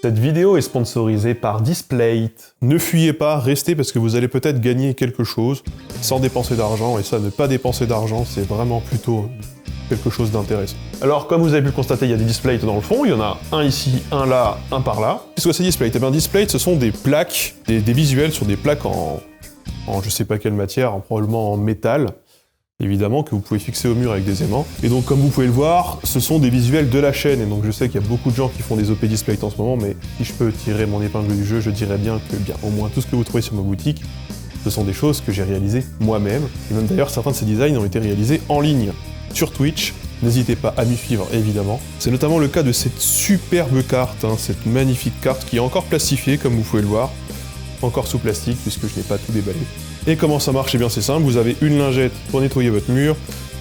Cette vidéo est sponsorisée par Displate. Ne fuyez pas, restez parce que vous allez peut-être gagner quelque chose sans dépenser d'argent, et ça, ne pas dépenser d'argent, c'est vraiment plutôt quelque chose d'intéressant. Alors, comme vous avez pu le constater, il y a des Displates dans le fond, il y en a un ici, un là, un par là. Qu'est-ce que c'est Displate? Eh bien, Displate, ce sont des plaques, des visuels sur des plaques en je sais pas quelle matière, probablement en métal, évidemment, que vous pouvez fixer au mur avec des aimants. Et donc, comme vous pouvez le voir, ce sont des visuels de la chaîne, et donc je sais qu'il y a beaucoup de gens qui font des OP Displate en ce moment, mais si je peux tirer mon épingle du jeu, je dirais bien que, au moins tout ce que vous trouvez sur ma boutique, ce sont des choses que j'ai réalisées moi-même, et même d'ailleurs, certains de ces designs ont été réalisés en ligne, sur Twitch. N'hésitez pas à m'y suivre, évidemment. C'est notamment le cas de cette superbe carte, cette magnifique carte qui est encore plastifiée, comme vous pouvez le voir, encore sous plastique, puisque je n'ai pas tout déballé. Et comment ça marche? Eh bien c'est simple, vous avez une lingette pour nettoyer votre mur,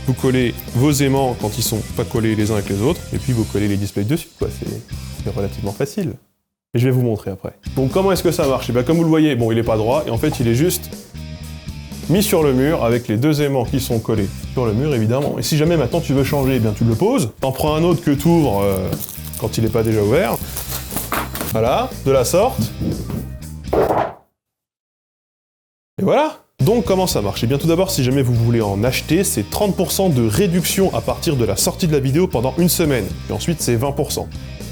vous collez vos aimants quand ils sont pas collés les uns avec les autres, et puis vous collez les displays dessus, quoi. C'est relativement facile. Et je vais vous montrer après. Donc comment est-ce que ça marche? Eh bien comme vous le voyez, bon il est pas droit, et en fait il est juste mis sur le mur avec les deux aimants qui sont collés sur le mur évidemment. Et si jamais maintenant tu veux changer, eh bien tu le poses, t'en prends un autre que tu ouvres quand il n'est pas déjà ouvert. Voilà, de la sorte. Et voilà. Donc comment ça marche? Eh bien tout d'abord, si jamais vous voulez en acheter, c'est 30% de réduction à partir de la sortie de la vidéo pendant une semaine. Et ensuite c'est 20%.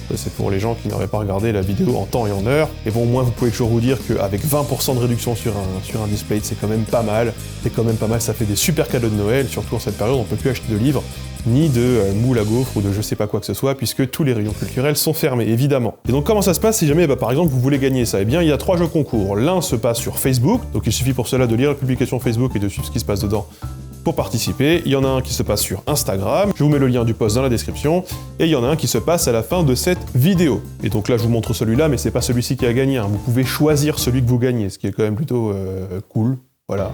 Ça, c'est pour les gens qui n'auraient pas regardé la vidéo en temps et en heure. Et bon, au moins vous pouvez toujours vous dire qu'avec 20% de réduction sur un display, c'est quand même pas mal. C'est quand même pas mal, ça fait des super cadeaux de Noël, surtout en cette période, on peut plus acheter de livres, ni de moules à gaufres ou de je sais pas quoi que ce soit, puisque tous les rayons culturels sont fermés, évidemment. Et donc comment ça se passe si jamais, par exemple, vous voulez gagner ça? Eh bien, il y a 3 jeux concours. L'un se passe sur Facebook, donc il suffit pour cela de lire la publication Facebook et de suivre ce qui se passe dedans pour participer. Il y en a un qui se passe sur Instagram, je vous mets le lien du post dans la description, et il y en a un qui se passe à la fin de cette vidéo. Et donc là, je vous montre celui-là, mais c'est pas celui-ci qui a gagné, vous pouvez choisir celui que vous gagnez, ce qui est quand même plutôt cool, voilà.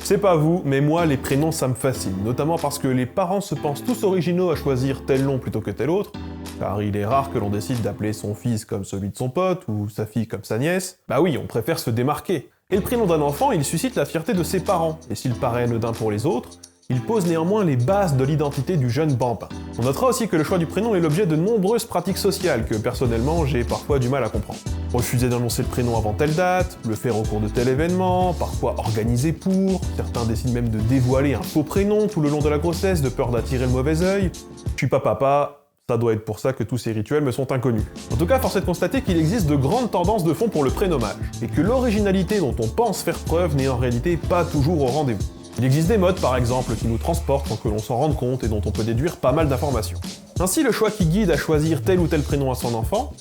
C'est pas vous, mais moi, les prénoms, ça me fascine, notamment parce que les parents se pensent tous originaux à choisir tel nom plutôt que tel autre, car il est rare que l'on décide d'appeler son fils comme celui de son pote, ou sa fille comme sa nièce. Bah oui, on préfère se démarquer. Et le prénom d'un enfant, il suscite la fierté de ses parents, et s'il paraît anodin pour les autres, il pose néanmoins les bases de l'identité du jeune bambin. On notera aussi que le choix du prénom est l'objet de nombreuses pratiques sociales que, personnellement, j'ai parfois du mal à comprendre. Refuser d'annoncer le prénom avant telle date, le faire au cours de tel événement, parfois organiser pour, certains décident même de dévoiler un faux prénom tout le long de la grossesse, de peur d'attirer le mauvais œil. Je suis pas papa, ça doit être pour ça que tous ces rituels me sont inconnus. En tout cas, force est de constater qu'il existe de grandes tendances de fond pour le prénommage, et que l'originalité dont on pense faire preuve n'est en réalité pas toujours au rendez-vous. Il existe des modes, par exemple, qui nous transportent sans que l'on s'en rende compte et dont on peut déduire pas mal d'informations. Ainsi, le choix qui guide à choisir tel ou tel prénom à son enfant,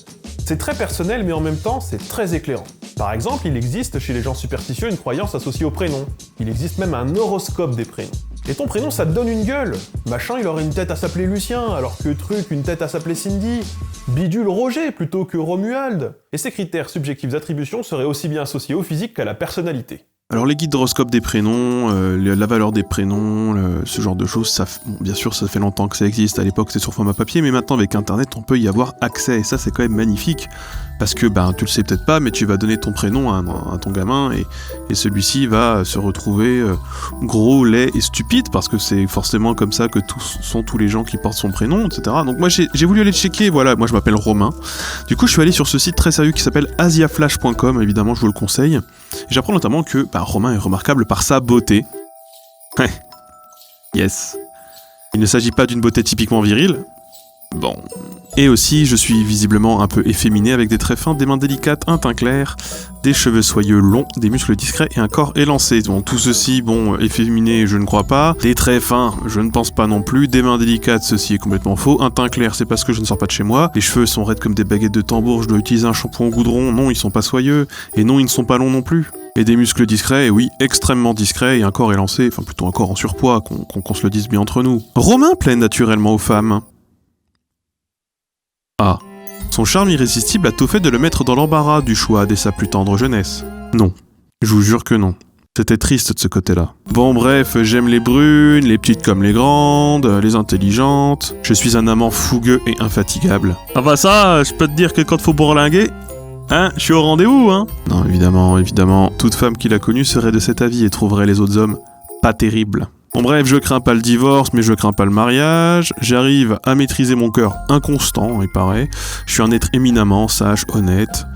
c'est très personnel, mais en même temps, c'est très éclairant. Par exemple, il existe chez les gens superstitieux une croyance associée au prénom. Il existe même un horoscope des prénoms. Et ton prénom, ça te donne une gueule. Machin, il aurait une tête à s'appeler Lucien, alors que truc, une tête à s'appeler Cindy. Bidule Roger plutôt que Romuald. Et ces critères subjectifs d'attribution seraient aussi bien associés au physique qu'à la personnalité. Alors les guides d'horoscope des prénoms, la valeur des prénoms, ce genre de choses, bon, bien sûr ça fait longtemps que ça existe, à l'époque c'était sur format papier, mais maintenant avec internet on peut y avoir accès, et ça c'est quand même magnifique, parce que tu le sais peut-être pas, mais tu vas donner ton prénom à ton gamin, et celui-ci va se retrouver gros, laid et stupide, parce que c'est forcément comme ça que tous les gens qui portent son prénom, etc. Donc moi j'ai voulu aller checker, voilà, moi je m'appelle Romain, du coup je suis allé sur ce site très sérieux qui s'appelle asiaflash.com, évidemment je vous le conseille, et j'apprends notamment que Romain est remarquable par sa beauté. Ouais. Yes. Il ne s'agit pas d'une beauté typiquement virile. Bon. Et aussi, je suis visiblement un peu efféminé avec des traits fins, des mains délicates, un teint clair, des cheveux soyeux longs, des muscles discrets et un corps élancé. Bon, tout ceci, efféminé, je ne crois pas. Des traits fins, je ne pense pas non plus. Des mains délicates, ceci est complètement faux. Un teint clair, c'est parce que je ne sors pas de chez moi. Les cheveux sont raides comme des baguettes de tambour, je dois utiliser un shampoing au goudron. Non, ils sont pas soyeux. Et non, ils ne sont pas longs non plus. Et des muscles discrets, et oui, extrêmement discrets, et un corps élancé, enfin plutôt un corps en surpoids, qu'on se le dise bien entre nous. Romain plaît naturellement aux femmes. Ah. Son charme irrésistible a tout fait de le mettre dans l'embarras du choix dès sa plus tendre jeunesse. Non. Je vous jure que non. C'était triste de ce côté-là. Bon bref, j'aime les brunes, les petites comme les grandes, les intelligentes. Je suis un amant fougueux et infatigable. Ah bah ça, je peux te dire que quand faut bourlinguer... je suis au rendez-vous, Non, évidemment, toute femme qui l'a connu serait de cet avis et trouverait les autres hommes pas terribles. Bon bref, je crains pas le divorce, mais je crains pas le mariage. J'arrive à maîtriser mon cœur inconstant, il paraît. Je suis un être éminemment sage, honnête.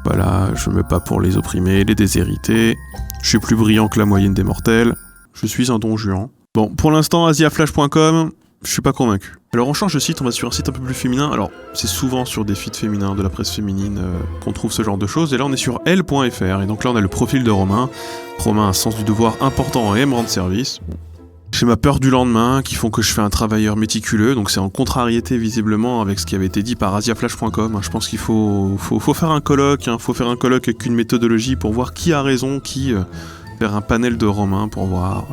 Voilà, je me bats pour les opprimés, les déshérités. Je suis plus brillant que la moyenne des mortels. Je suis un don Juan. Bon, pour l'instant, asiaflash.com, je suis pas convaincu. Alors on change de site, on va sur un site un peu plus féminin. Alors, c'est souvent sur des feeds féminins de la presse féminine qu'on trouve ce genre de choses. Et là, on est sur L.fr. Et donc là, on a le profil de Romain. Romain a un sens du devoir important et aime rendre service. J'ai ma peur du lendemain qui font que je fais un travailleur méticuleux, donc c'est en contrariété visiblement avec ce qui avait été dit par asiaflash.com. Je pense qu'il faut faire un colloque, faut faire un colloque avec une méthodologie pour voir qui a raison, faire un panel de Romain pour voir...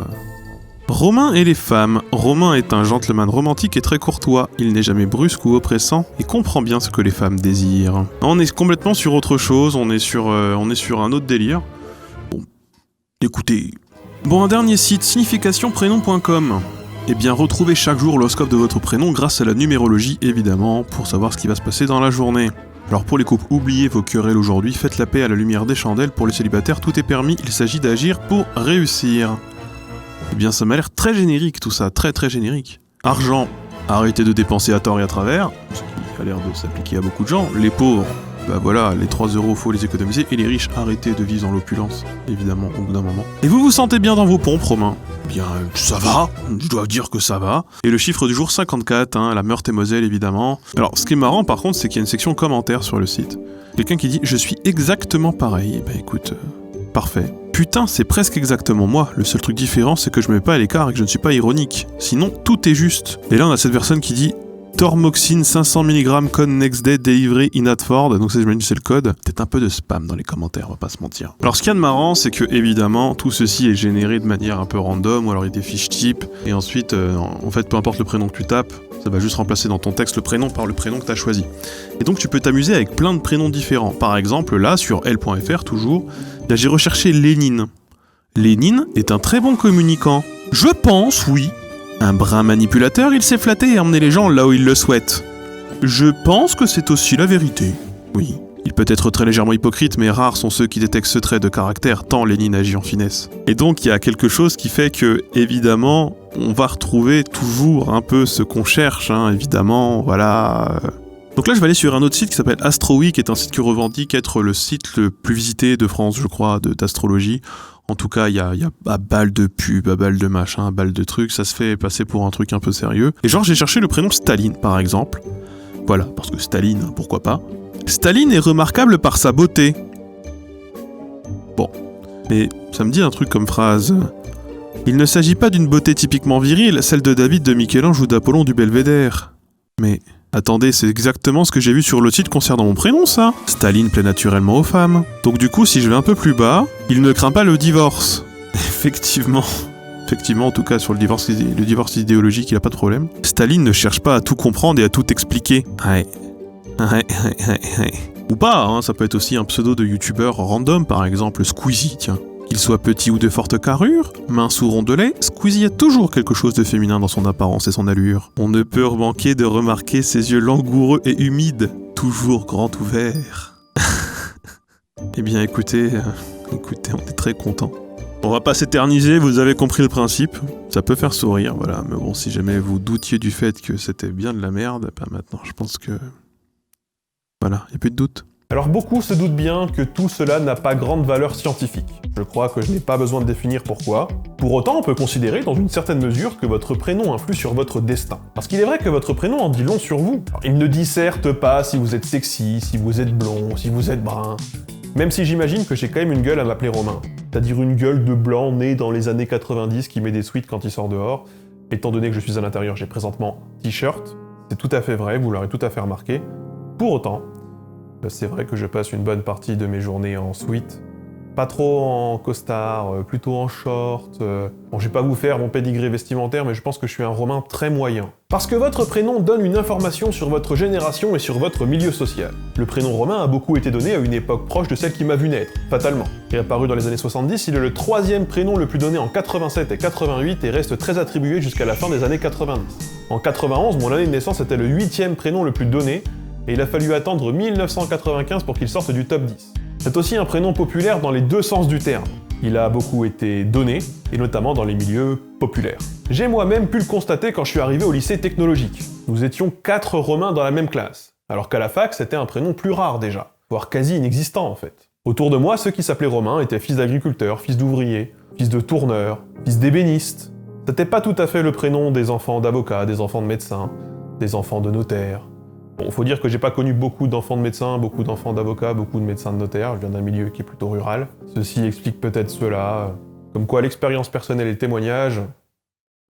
Romain et les femmes. Romain est un gentleman romantique et très courtois. Il n'est jamais brusque ou oppressant et comprend bien ce que les femmes désirent. On est complètement sur autre chose, on est sur un autre délire. Bon, écoutez... Bon, un dernier site, significationprénom.com. Eh bien, retrouvez chaque jour l'horoscope de votre prénom grâce à la numérologie, évidemment, pour savoir ce qui va se passer dans la journée. Alors pour les couples, oubliez vos querelles aujourd'hui, faites la paix à la lumière des chandelles. Pour les célibataires, tout est permis, il s'agit d'agir pour réussir. Eh bien, ça m'a l'air très générique tout ça, très très générique. Argent, arrêtez de dépenser à tort et à travers, ce qui a l'air de s'appliquer à beaucoup de gens. Les pauvres, bah voilà, les 3 € faut les économiser, et les riches, arrêtez de vivre dans l'opulence, évidemment, au bout d'un moment. Et vous vous sentez bien dans vos pompes, Romain? Bien, ça va, je dois dire que ça va. Et le chiffre du jour 54, la Meurthe-et-Moselle, évidemment. Alors, ce qui est marrant, par contre, c'est qu'il y a une section commentaires sur le site. Quelqu'un qui dit « Je suis exactement pareil ». Eh ben écoute, parfait. Putain, c'est presque exactement moi. Le seul truc différent, c'est que je me mets pas à l'écart et que je ne suis pas ironique. Sinon, tout est juste. Et là, on a cette personne qui dit Tormoxine 500 mg code next day délivré in Adford. Donc ça, j'imagine que c'est le code. Peut-être un peu de spam dans les commentaires, on va pas se mentir. Alors, ce qu'il y a de marrant, c'est que évidemment, tout ceci est généré de manière un peu random, ou alors il y a des fiches types. Et ensuite, en fait, peu importe le prénom que tu tapes, ça va juste remplacer dans ton texte le prénom par le prénom que tu as choisi. Et donc tu peux t'amuser avec plein de prénoms différents. Par exemple, là, sur L.fr, toujours, là, j'ai recherché Lénine. Lénine est un très bon communicant. Je pense, oui. Un brin manipulateur, il s'est flatté et emmené les gens là où il le souhaite. Je pense que c'est aussi la vérité. Oui. Il peut être très légèrement hypocrite, mais rares sont ceux qui détectent ce trait de caractère, tant Lénine agit en finesse. Et donc il y a quelque chose qui fait que, évidemment, on va retrouver toujours un peu ce qu'on cherche, évidemment, voilà. Donc là je vais aller sur un autre site qui s'appelle AstroWeek, qui est un site que revendique être le site le plus visité de France, je crois, d'astrologie. En tout cas, il y a à balle de pub, à balle de machin, à balle de trucs, ça se fait passer pour un truc un peu sérieux. Et genre j'ai cherché le prénom Staline, par exemple. Voilà, parce que Staline, pourquoi pas. Staline est remarquable par sa beauté. Bon, mais ça me dit un truc comme phrase. Il ne s'agit pas d'une beauté typiquement virile, celle de David, de Michel-Ange ou d'Apollon du Belvédère. Mais attendez, c'est exactement ce que j'ai vu sur le site concernant mon prénom, ça. Staline plaît naturellement aux femmes. Donc du coup, si je vais un peu plus bas, il ne craint pas le divorce. Effectivement, en tout cas sur le divorce idéologique, il a pas de problème. Staline ne cherche pas à tout comprendre et à tout expliquer. Ouais. Ou pas, ça peut être aussi un pseudo de youtubeur random, par exemple Squeezie, tiens. Qu'il soit petit ou de forte carrure, mince ou rondelet, Squeezie a toujours quelque chose de féminin dans son apparence et son allure. On ne peut manquer de remarquer ses yeux langoureux et humides, toujours grands ouverts. Eh bien écoutez, on est très contents. On va pas s'éterniser, vous avez compris le principe. Ça peut faire sourire, voilà. Mais bon, si jamais vous doutiez du fait que c'était bien de la merde, maintenant je pense que... Voilà, il n'y a plus de doute. Alors beaucoup se doutent bien que tout cela n'a pas grande valeur scientifique. Je crois que je n'ai pas besoin de définir pourquoi. Pour autant, on peut considérer dans une certaine mesure que votre prénom influe sur votre destin. Parce qu'il est vrai que votre prénom en dit long sur vous. Alors, il ne dit certes pas si vous êtes sexy, si vous êtes blond, si vous êtes brun. Même si j'imagine que j'ai quand même une gueule à m'appeler Romain. C'est-à-dire une gueule de blanc né dans les années 90 qui met des sweats quand il sort dehors. Étant donné que je suis à l'intérieur, j'ai présentement t-shirt. C'est tout à fait vrai, vous l'aurez tout à fait remarqué. Pour autant, c'est vrai que je passe une bonne partie de mes journées en sweat, pas trop en costard, plutôt en short. Bon, je vais pas vous faire mon pédigré vestimentaire, mais je pense que je suis un Romain très moyen. Parce que votre prénom donne une information sur votre génération et sur votre milieu social. Le prénom Romain a beaucoup été donné à une époque proche de celle qui m'a vu naître, fatalement. Il est apparu dans les années 70, il est le 3e prénom le plus donné en 87 et 88 et reste très attribué jusqu'à la fin des années 90. En 91, mon année de naissance était le 8e prénom le plus donné, et il a fallu attendre 1995 pour qu'il sorte du top 10. C'est aussi un prénom populaire dans les deux sens du terme. Il a beaucoup été donné, et notamment dans les milieux populaires. J'ai moi-même pu le constater quand je suis arrivé au lycée technologique. Nous étions 4 Romains dans la même classe, alors qu'à la fac, c'était un prénom plus rare déjà, voire quasi inexistant en fait. Autour de moi, ceux qui s'appelaient Romains étaient fils d'agriculteurs, fils d'ouvriers, fils de tourneurs, fils d'ébénistes. C'était pas tout à fait le prénom des enfants d'avocats, des enfants de médecins, des enfants de notaires. Bon, faut dire que j'ai pas connu beaucoup d'enfants de médecins, beaucoup d'enfants d'avocats, beaucoup de médecins de notaires, je viens d'un milieu qui est plutôt rural. Ceci explique peut-être cela, comme quoi l'expérience personnelle et le témoignage,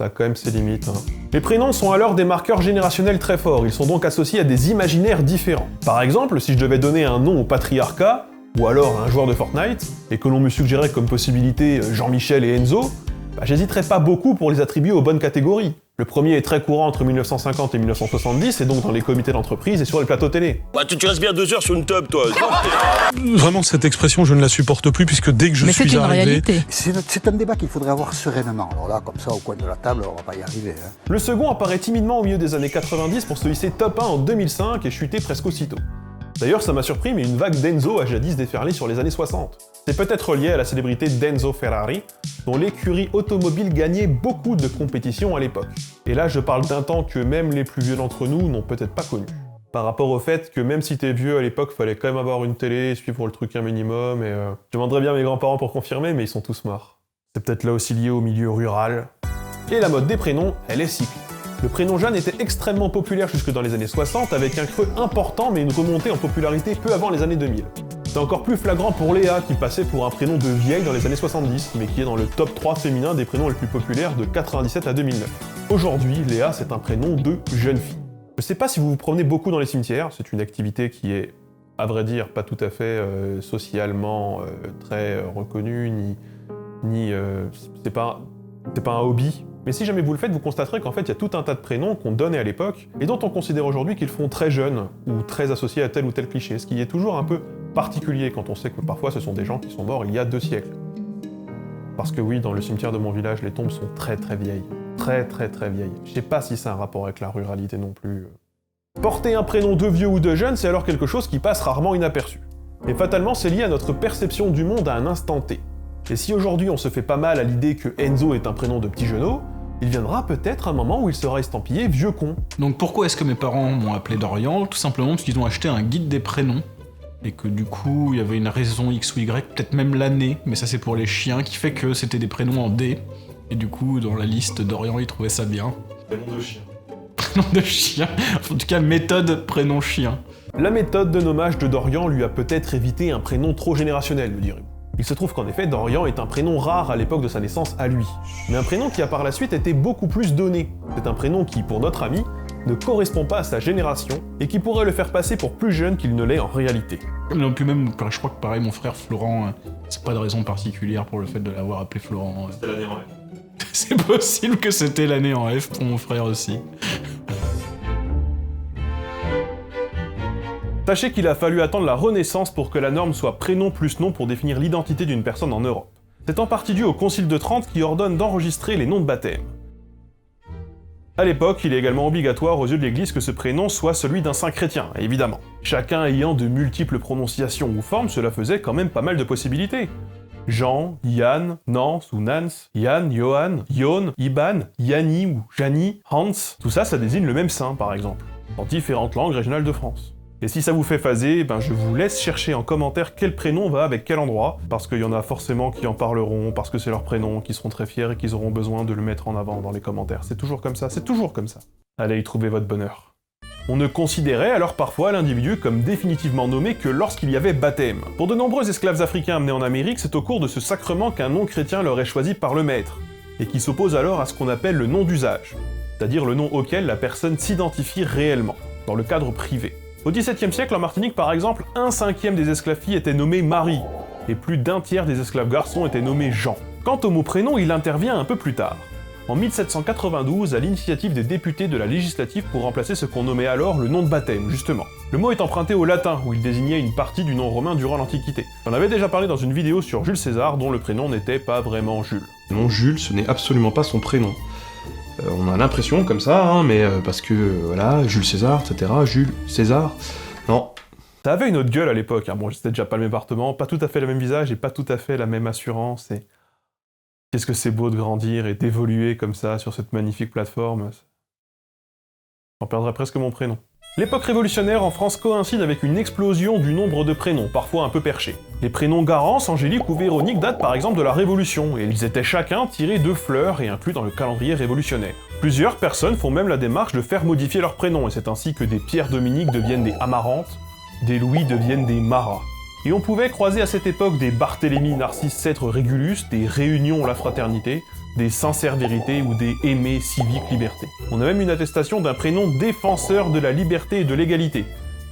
ça a quand même ses limites. Les prénoms sont alors des marqueurs générationnels très forts, ils sont donc associés à des imaginaires différents. Par exemple, si je devais donner un nom au patriarcat, ou alors à un joueur de Fortnite, et que l'on me suggérait comme possibilité Jean-Michel et Enzo, j'hésiterais pas beaucoup pour les attribuer aux bonnes catégories. Le premier est très courant entre 1950 et 1970, et donc dans les comités d'entreprise et sur les plateaux télé. Bah tu restes bien 2 heures sur une tub, toi. Vraiment, cette expression, je ne la supporte plus, puisque dès que je suis arrivé... Réalité. C'est un débat qu'il faudrait avoir sereinement. Alors là, comme ça, au coin de la table, on va pas y arriver. Le second apparaît timidement au milieu des années 90 pour se hisser top 1 en 2005 et chuter presque aussitôt. D'ailleurs, ça m'a surpris, mais une vague d'Enzo a jadis déferlé sur les années 60. C'est peut-être lié à la célébrité d'Enzo Ferrari, dont l'écurie automobile gagnait beaucoup de compétitions à l'époque. Et là, je parle d'un temps que même les plus vieux d'entre nous n'ont peut-être pas connu. Par rapport au fait que même si t'es vieux à l'époque, fallait quand même avoir une télé, suivre le truc un minimum, et je demanderais bien à mes grands-parents pour confirmer, mais ils sont tous morts. C'est peut-être là aussi lié au milieu rural. Et la mode des prénoms, elle est cyclique. Le prénom Jeanne était extrêmement populaire jusque dans les années 60, avec un creux important mais une remontée en popularité peu avant les années 2000. C'est encore plus flagrant pour Léa, qui passait pour un prénom de vieille dans les années 70, mais qui est dans le top 3 féminin des prénoms les plus populaires de 97 à 2009. Aujourd'hui, Léa, c'est un prénom de jeune fille. Je sais pas si vous vous promenez beaucoup dans les cimetières, c'est une activité qui est, à vrai dire, pas tout à fait socialement très reconnue, c'est pas un hobby. Mais si jamais vous le faites, vous constaterez qu'en fait, il y a tout un tas de prénoms qu'on donnait à l'époque, et dont on considère aujourd'hui qu'ils font très jeunes, ou très associés à tel ou tel cliché, ce qui est toujours un peu particulier quand on sait que parfois ce sont des gens qui sont morts il y a 2 siècles. Parce que oui, dans le cimetière de mon village, les tombes sont très très vieilles. Très très très vieilles. Je sais pas si c'est un rapport avec la ruralité non plus. Porter un prénom de vieux ou de jeune, c'est alors quelque chose qui passe rarement inaperçu. Et fatalement, c'est lié à notre perception du monde à un instant T. Et si aujourd'hui on se fait pas mal à l'idée que Enzo est un prénom de petit genou, il viendra peut-être un moment où il sera estampillé vieux con. Donc pourquoi est-ce que mes parents m'ont appelé Dorian? Tout simplement parce qu'ils ont acheté un guide des prénoms, et que du coup il y avait une raison X ou Y, peut-être même l'année, mais ça c'est pour les chiens, qui fait que c'était des prénoms en D, et du coup dans la liste Dorian il trouvait ça bien. Prénom de chien. Prénom de chien, en tout cas méthode prénom chien. La méthode de nommage de Dorian lui a peut-être évité un prénom trop générationnel, me direz-vous. Il se trouve qu'en effet, Dorian est un prénom rare à l'époque de sa naissance à lui, mais un prénom qui a par la suite été beaucoup plus donné. C'est un prénom qui, pour notre ami, ne correspond pas à sa génération, et qui pourrait le faire passer pour plus jeune qu'il ne l'est en réalité. Non, puis même, je crois que pareil, mon frère Florent, c'est pas de raison particulière pour le fait de l'avoir appelé Florent. C'est l'année en F. C'est possible que c'était l'année en F pour mon frère aussi. Sachez qu'il a fallu attendre la Renaissance pour que la norme soit prénom plus nom pour définir l'identité d'une personne en Europe. C'est en partie dû au Concile de Trente qui ordonne d'enregistrer les noms de baptême. À l'époque, il est également obligatoire aux yeux de l'Église que ce prénom soit celui d'un saint chrétien, évidemment. Chacun ayant de multiples prononciations ou formes, cela faisait quand même pas mal de possibilités. Jean, Yann, Nance ou Nance, Yann, Johan, Yon, Iban, Yanni ou Jani, Hans, tout ça, ça désigne le même saint par exemple, dans différentes langues régionales de France. Et si ça vous fait phaser, je vous laisse chercher en commentaire quel prénom va avec quel endroit, parce qu'il y en a forcément qui en parleront, parce que c'est leur prénom, qui seront très fiers et qu'ils auront besoin de le mettre en avant dans les commentaires. C'est toujours comme ça, c'est toujours comme ça. Allez y trouver votre bonheur. On ne considérait alors parfois l'individu comme définitivement nommé que lorsqu'il y avait baptême. Pour de nombreux esclaves africains amenés en Amérique, c'est au cours de ce sacrement qu'un nom chrétien leur est choisi par le maître, et qui s'oppose alors à ce qu'on appelle le nom d'usage, c'est-à-dire le nom auquel la personne s'identifie réellement, dans le cadre privé. Au XVIIe siècle, en Martinique par exemple, 1/5 des esclaves filles étaient nommées Marie, et plus d'un tiers des esclaves garçons étaient nommés Jean. Quant au mot prénom, il intervient un peu plus tard, en 1792 à l'initiative des députés de la législative pour remplacer ce qu'on nommait alors le nom de baptême, justement. Le mot est emprunté au latin, où il désignait une partie du nom romain durant l'Antiquité. J'en avais déjà parlé dans une vidéo sur Jules César, dont le prénom n'était pas vraiment Jules. Le nom Jules, ce n'est absolument pas son prénom. On a l'impression comme ça, mais parce que, voilà, Jules César, etc., Jules César... Non, Ça avait une autre gueule à l'époque, hein. Bon, c'était déjà pas le même appartement, pas tout à fait le même visage et pas tout à fait la même assurance, et... Qu'est-ce que c'est beau de grandir et d'évoluer comme ça sur cette magnifique plateforme. J'en perdrais presque mon prénom. L'époque révolutionnaire en France coïncide avec une explosion du nombre de prénoms, parfois un peu perchés. Les prénoms Garance, angéliques ou véroniques datent par exemple de la Révolution, et ils étaient chacun tirés de fleurs et inclus dans le calendrier révolutionnaire. Plusieurs personnes font même la démarche de faire modifier leur prénom, et c'est ainsi que des Pierre-Dominique deviennent des Amarantes, des Louis deviennent des Marat. Et on pouvait croiser à cette époque des Barthélemy Narcisse Cèdre Régulus, des Réunion La Fraternité, des Sincères Vérités ou des Aimés Civique Liberté. On a même une attestation d'un prénom défenseur de la liberté et de l'égalité,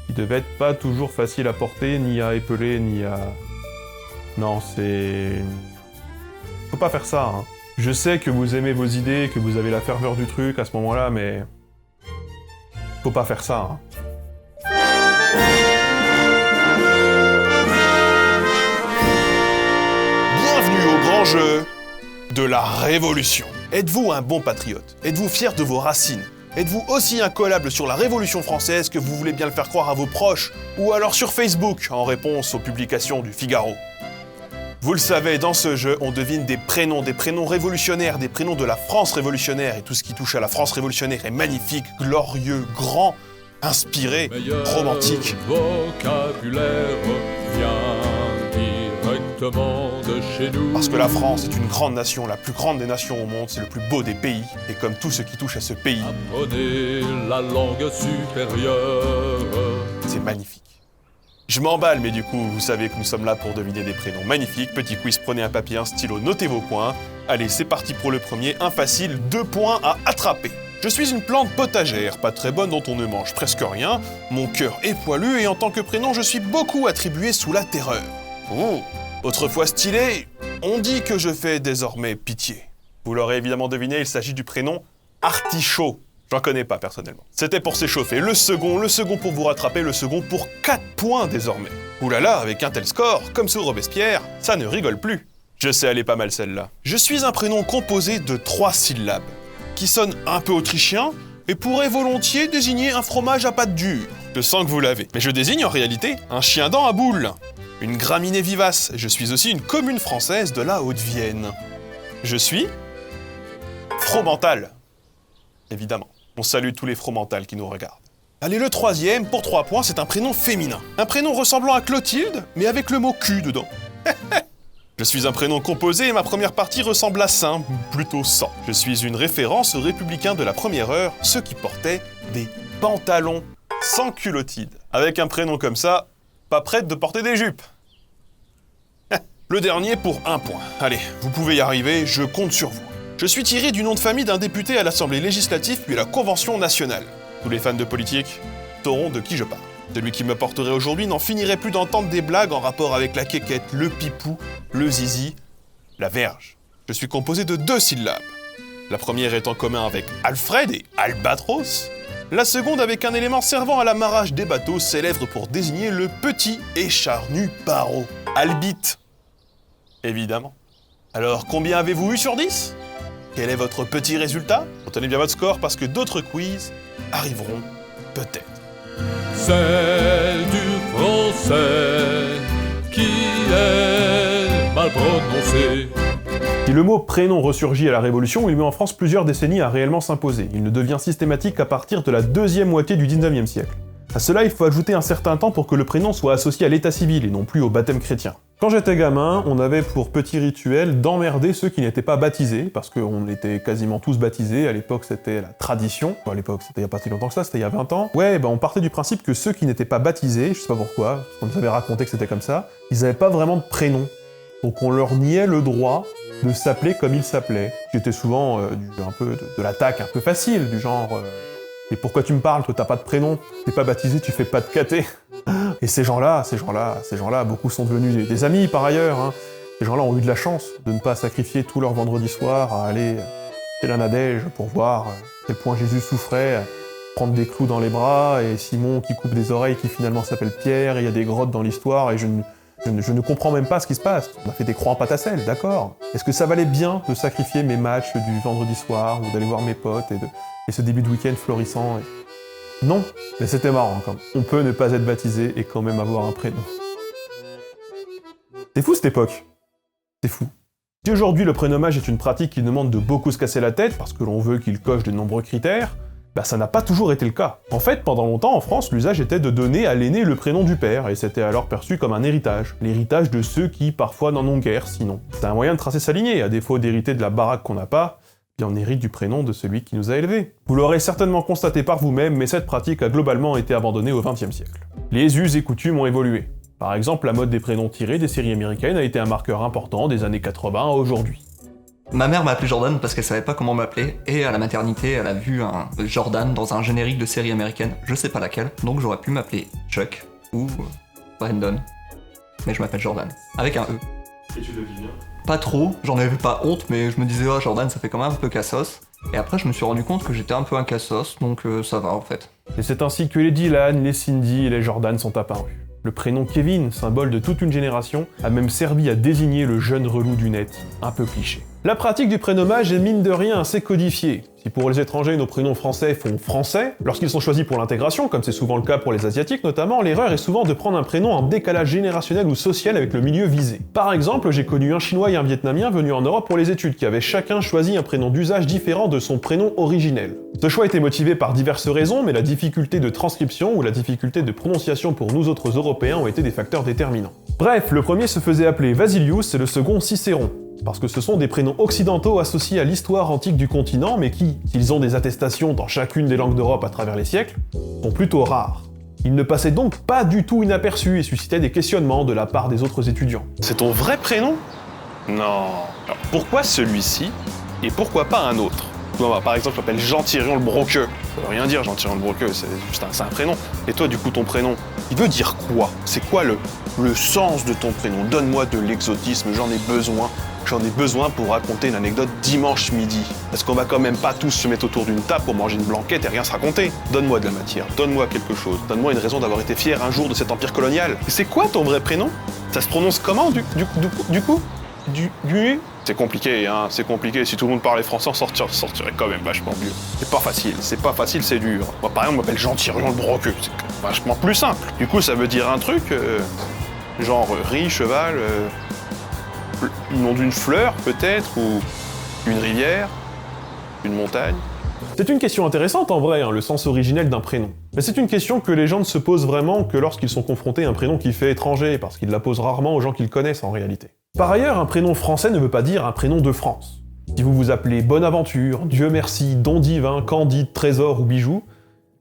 qui devait être pas toujours facile à porter, ni à épeler, ni à... Non, c'est... Faut pas faire ça, hein. Je sais que vous aimez vos idées, que vous avez la ferveur du truc à ce moment-là, mais... Faut pas faire ça, hein. Bienvenue au grand jeu de la Révolution. Êtes-vous un bon patriote? Êtes-vous fier de vos racines? Êtes-vous aussi incollable sur la Révolution française que vous voulez bien le faire croire à vos proches? Ou alors sur Facebook, en réponse aux publications du Figaro? Vous le savez, dans ce jeu, on devine des prénoms révolutionnaires, des prénoms de la France révolutionnaire, et tout ce qui touche à la France révolutionnaire est magnifique, glorieux, grand, inspiré, romantique. Vocabulaire vient directement de chez nous. Parce que la France est une grande nation, la plus grande des nations au monde, c'est le plus beau des pays, et comme tout ce qui touche à ce pays, Apprenez la langue supérieure. c'est magnifique. Je m'emballe, mais du coup, vous savez que nous sommes là pour deviner des prénoms magnifiques. Petit quiz, prenez un papier, un stylo, notez vos points. Allez, c'est parti pour le premier, un facile, 2 points à attraper. Je suis une plante potagère, pas très bonne dont on ne mange presque rien. Mon cœur est poilu et en tant que prénom, je suis beaucoup attribué sous la terreur. Oh. Autrefois stylé, on dit que je fais désormais pitié. Vous l'aurez évidemment deviné, il s'agit du prénom Artichaut. J'en connais pas personnellement. C'était pour s'échauffer. Le second pour vous rattraper, le second pour 4 points désormais. Oulala, avec un tel score, comme sous Robespierre, ça ne rigole plus. Je sais, elle est pas mal celle-là. Je suis un prénom composé de 3 syllabes, qui sonne un peu autrichien et pourrait volontiers désigner un fromage à pâte dure. Je sens que vous l'avez. Mais je désigne en réalité un chien-dent à boules, une graminée vivace. Je suis aussi une commune française de la Haute-Vienne. Je suis Fromental, évidemment. On salue tous les Fromental qui nous regardent. Allez, le troisième, pour 3 points, c'est un prénom féminin. Un prénom ressemblant à Clotilde, mais avec le mot cul dedans. Je suis un prénom composé et ma première partie ressemble à Saint, plutôt sang. Je suis une référence aux républicains de la première heure, ceux qui portaient des pantalons sans culottide. Avec un prénom comme ça, pas prête de porter des jupes. Le dernier pour 1 point. Allez, vous pouvez y arriver, je compte sur vous. Je suis tiré du nom de famille d'un député à l'Assemblée législative puis à la Convention nationale. Tous les fans de politique sauront de qui je parle. Celui qui me porterait aujourd'hui n'en finirait plus d'entendre des blagues en rapport avec la quéquette, le pipou, le zizi, la verge. Je suis composé de 2 syllabes. La première est en commun avec Alfred et Albatros. La seconde avec un élément servant à l'amarrage des bateaux célèbre pour désigner le petit et charnu barreau. Albite. Évidemment. Alors, combien avez-vous eu sur 10 ? Quel est votre petit résultat ? Retenez bien votre score parce que d'autres quiz arriveront peut-être. C'est du français qui est mal prononcé. Si le mot prénom ressurgit à la Révolution, il met en France plusieurs décennies à réellement s'imposer. Il ne devient systématique qu'à partir de la deuxième moitié du 19e siècle. À cela, il faut ajouter un certain temps pour que le prénom soit associé à l'état civil et non plus au baptême chrétien. Quand j'étais gamin, on avait pour petit rituel d'emmerder ceux qui n'étaient pas baptisés, parce qu'on était quasiment tous baptisés, à l'époque c'était la tradition. Bon, à l'époque c'était il y a pas si longtemps que ça, c'était il y a 20 ans. Ouais, on partait du principe que ceux qui n'étaient pas baptisés, je sais pas pourquoi, parce qu'on nous avait raconté que c'était comme ça, ils avaient pas vraiment de prénom. Donc on leur niait le droit de s'appeler comme ils s'appelaient. C'était souvent un peu de l'attaque un peu facile, du genre... Et pourquoi tu me parles, toi t'as pas de prénom, t'es pas baptisé, tu fais pas de caté. Et ces gens-là, beaucoup sont devenus des amis par ailleurs. Hein. Ces gens-là ont eu de la chance de ne pas sacrifier tout leur vendredi soir à aller chez la Nadège pour voir à quel point Jésus souffrait, prendre des clous dans les bras, et Simon qui coupe des oreilles qui finalement s'appelle Pierre, et il y a des grottes dans l'histoire, et je ne comprends même pas ce qui se passe. On a fait des croix en pâte à sel, d'accord. Est-ce que ça valait bien de sacrifier mes matchs du vendredi soir, ou d'aller voir mes potes, et ce début de week-end florissant Non, mais c'était marrant quand même. On peut ne pas être baptisé et quand même avoir un prénom. C'est fou cette époque. C'est fou. Si aujourd'hui le prénommage est une pratique qui demande de beaucoup se casser la tête parce que l'on veut qu'il coche de nombreux critères, bah ça n'a pas toujours été le cas. En fait, pendant longtemps en France, l'usage était de donner à l'aîné le prénom du père, et c'était alors perçu comme un héritage. L'héritage de ceux qui parfois n'en ont guère sinon. C'est un moyen de tracer sa lignée, à défaut d'hériter de la baraque qu'on n'a pas, puis on hérite du prénom de celui qui nous a élevés. Vous l'aurez certainement constaté par vous-même, mais cette pratique a globalement été abandonnée au XXe siècle. Les us et coutumes ont évolué. Par exemple, la mode des prénoms tirés des séries américaines a été un marqueur important des années 80 à aujourd'hui. Ma mère m'a appelé Jordan parce qu'elle savait pas comment m'appeler, et à la maternité, elle a vu un Jordan dans un générique de série américaine, je sais pas laquelle, donc j'aurais pu m'appeler Chuck ou Brandon. Mais je m'appelle Jordan, avec un E. Et tu le vis bien ? Pas trop, j'en avais pas honte, mais je me disais, oh Jordan, ça fait quand même un peu cassos. Et après, je me suis rendu compte que j'étais un peu un cassos, donc ça va en fait. Et c'est ainsi que les Dylan, les Cindy et les Jordan sont apparus. Le prénom Kevin, symbole de toute une génération, a même servi à désigner le jeune relou du net, un peu cliché. La pratique du prénommage est mine de rien assez codifiée. Si pour les étrangers nos prénoms français font français, lorsqu'ils sont choisis pour l'intégration, comme c'est souvent le cas pour les asiatiques notamment, l'erreur est souvent de prendre un prénom en décalage générationnel ou social avec le milieu visé. Par exemple, j'ai connu un chinois et un vietnamien venus en Europe pour les études qui avaient chacun choisi un prénom d'usage différent de son prénom originel. Ce choix était motivé par diverses raisons, mais la difficulté de transcription ou la difficulté de prononciation pour nous autres Européens ont été des facteurs déterminants. Bref, le premier se faisait appeler Vasilius et le second Cicéron. Parce que ce sont des prénoms occidentaux associés à l'histoire antique du continent, mais qui, s'ils ont des attestations dans chacune des langues d'Europe à travers les siècles, sont plutôt rares. Ils ne passaient donc pas du tout inaperçus et suscitaient des questionnements de la part des autres étudiants. C'est ton vrai prénom? Non. Alors, pourquoi celui-ci et pourquoi pas un autre? Moi, par exemple, je m'appelle Jean-Thirion le Broqueux. Ça veut rien dire, Jean-Thirion le Broqueux, c'est juste un prénom. Et toi, du coup, ton prénom, il veut dire quoi? C'est quoi le sens de ton prénom? Donne-moi de l'exotisme, j'en ai besoin. J'en ai besoin pour raconter une anecdote dimanche midi. Parce qu'on va quand même pas tous se mettre autour d'une table pour manger une blanquette et rien se raconter. Donne-moi de la matière, donne-moi quelque chose, donne-moi une raison d'avoir été fier un jour de cet empire colonial. Et c'est quoi ton vrai prénom? Ça se prononce comment du coup? C'est compliqué, hein, c'est compliqué. Si tout le monde parlait français, on sortirait quand même vachement mieux. C'est pas facile, c'est dur. Moi, par exemple, je m'appelle Jean-Thirion le Broqueux. C'est vachement plus simple. Du coup, ça veut dire un truc, genre riz, cheval, le nom d'une fleur, peut-être, ou une rivière, une montagne. C'est une question intéressante en vrai, le sens originel d'un prénom. Mais c'est une question que les gens ne se posent vraiment que lorsqu'ils sont confrontés à un prénom qui fait étranger, parce qu'ils la posent rarement aux gens qu'ils connaissent en réalité. Par ailleurs, un prénom français ne veut pas dire un prénom de France. Si vous vous appelez Bonaventure, Dieu merci, Don Divin, Candide, Trésor ou Bijou,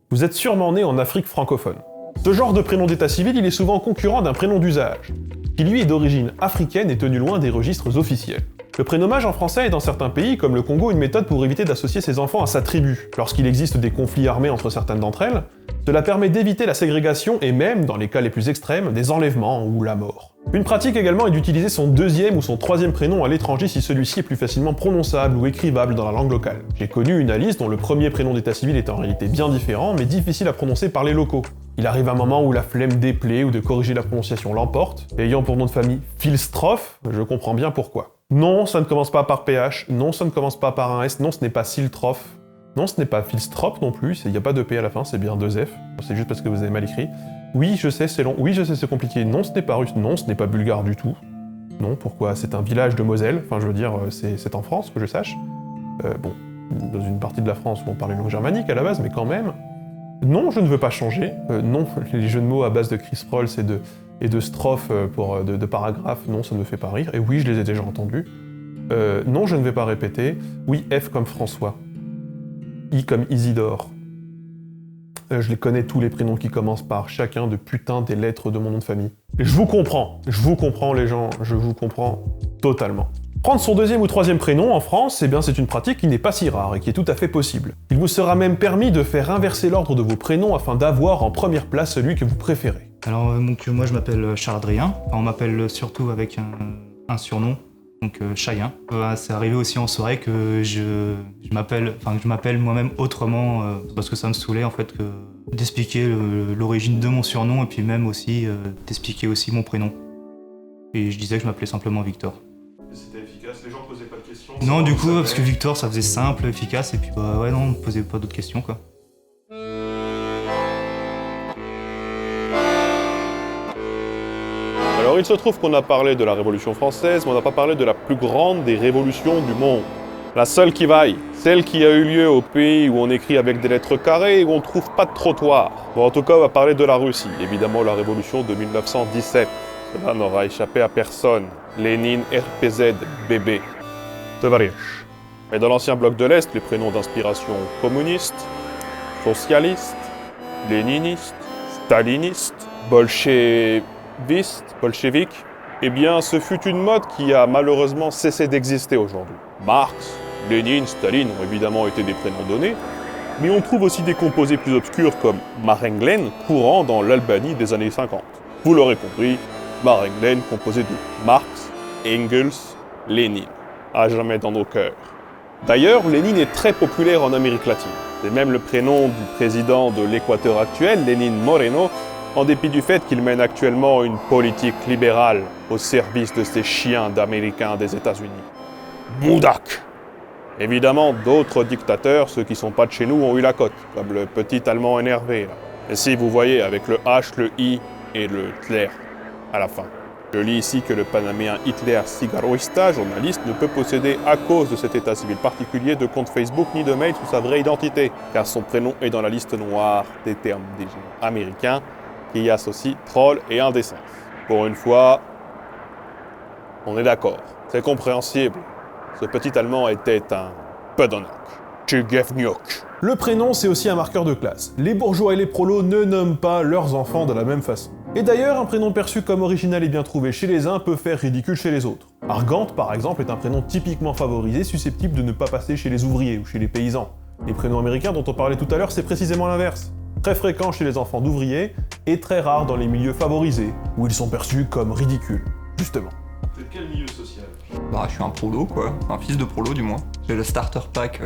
vous êtes sûrement né en Afrique francophone. Ce genre de prénom d'état civil, il est souvent concurrent d'un prénom d'usage, qui lui est d'origine africaine et tenu loin des registres officiels. Le prénommage en français est dans certains pays, comme le Congo, une méthode pour éviter d'associer ses enfants à sa tribu. Lorsqu'il existe des conflits armés entre certaines d'entre elles, cela permet d'éviter la ségrégation et même, dans les cas les plus extrêmes, des enlèvements ou la mort. Une pratique également est d'utiliser son deuxième ou son troisième prénom à l'étranger si celui-ci est plus facilement prononçable ou écrivable dans la langue locale. J'ai connu une Alice dont le premier prénom d'état civil est en réalité bien différent, mais difficile à prononcer par les locaux. Il arrive un moment où la flemme déplaît ou de corriger la prononciation l'emporte, et ayant pour nom de famille Philstrophe, je comprends bien pourquoi. Non, ça ne commence pas par PH, non, ça ne commence pas par un S, non, ce n'est pas Siltrophe, non, ce n'est pas Philstrop non plus, il n'y a pas de P à la fin, c'est bien 2 F, c'est juste parce que vous avez mal écrit. Oui, je sais, c'est long, oui, je sais, c'est compliqué, non, ce n'est pas russe, non, ce n'est pas bulgare du tout. Non, pourquoi? C'est un village de Moselle, enfin je veux dire, c'est en France, que je sache. Bon, dans une partie de la France où on parle une langue germanique à la base, mais quand même. Non, je ne veux pas changer. Non, les jeux de mots à base de Chris Prols et de strophes de paragraphes, non, ça ne me fait pas rire. Et oui, je les ai déjà entendus. Non, je ne vais pas répéter. Oui, F comme François. I comme Isidore. Je les connais tous les prénoms qui commencent par chacun de putain des lettres de mon nom de famille. Et je vous comprends les gens, je vous comprends totalement. Prendre son deuxième ou troisième prénom en France, eh bien c'est une pratique qui n'est pas si rare et qui est tout à fait possible. Il vous sera même permis de faire inverser l'ordre de vos prénoms afin d'avoir en première place celui que vous préférez. Alors moi je m'appelle Charles Adrien, on m'appelle surtout avec un surnom, donc Chayen. C'est arrivé aussi en soirée que je m'appelle moi-même autrement parce que ça me saoulait en fait d'expliquer l'origine de mon surnom et puis même aussi d'expliquer aussi mon prénom. Et je disais que je m'appelais simplement Victor. C'était efficace, les gens posaient pas de questions. Non, du coup, parce que Victor, ça faisait simple, efficace, et puis bah ouais, non, on me posait pas d'autres questions, quoi. Alors il se trouve qu'on a parlé de la Révolution française, mais on n'a pas parlé de la plus grande des révolutions du monde. La seule qui vaille, celle qui a eu lieu au pays où on écrit avec des lettres carrées et où on ne trouve pas de trottoir. Bon, en tout cas, on va parler de la Russie, évidemment la révolution de 1917. Cela n'aura échappé à personne. Lénine, RPZ, BB. Tovarish. Mais dans l'ancien bloc de l'Est, les prénoms d'inspiration communiste, socialiste, léniniste, staliniste, bolchevique, eh bien, ce fut une mode qui a malheureusement cessé d'exister aujourd'hui. Marx, Lénine, Staline ont évidemment été des prénoms donnés, mais on trouve aussi des composés plus obscurs comme Marenglen, courant dans l'Albanie des années 50. Vous l'aurez compris, Marenglen composé de Marx, Engels, Lénine, à jamais dans nos cœurs. D'ailleurs, Lénine est très populaire en Amérique latine. C'est même le prénom du président de l'Équateur actuel, Lénine Moreno, en dépit du fait qu'il mène actuellement une politique libérale au service de ces chiens d'Américains des États-Unis. Moudak! Évidemment, d'autres dictateurs, ceux qui sont pas de chez nous, ont eu la cote, comme le petit Allemand énervé. Là. Et si vous voyez, avec le H, le I et le Hitler à la fin. Je lis ici que le Panaméen Hitler Cigaroista, journaliste, ne peut posséder, à cause de cet état civil particulier, de compte Facebook ni de mail sous sa vraie identité, car son prénom est dans la liste noire des termes des généraux américains qui y associent troll et indécence. Pour une fois, on est d'accord, c'est compréhensible. Ce petit Allemand était un pedonok. Tchugevniok. Le prénom, c'est aussi un marqueur de classe. Les bourgeois et les prolos ne nomment pas leurs enfants de la même façon. Et d'ailleurs, un prénom perçu comme original et bien trouvé chez les uns peut faire ridicule chez les autres. Argante, par exemple, est un prénom typiquement favorisé, susceptible de ne pas passer chez les ouvriers ou chez les paysans. Les prénoms américains dont on parlait tout à l'heure, c'est précisément l'inverse. Très fréquent chez les enfants d'ouvriers et très rare dans les milieux favorisés, où ils sont perçus comme ridicules, justement. C'est quel milieu social? Bah, je suis un prolo, quoi. Un fils de prolo, du moins. J'ai le starter pack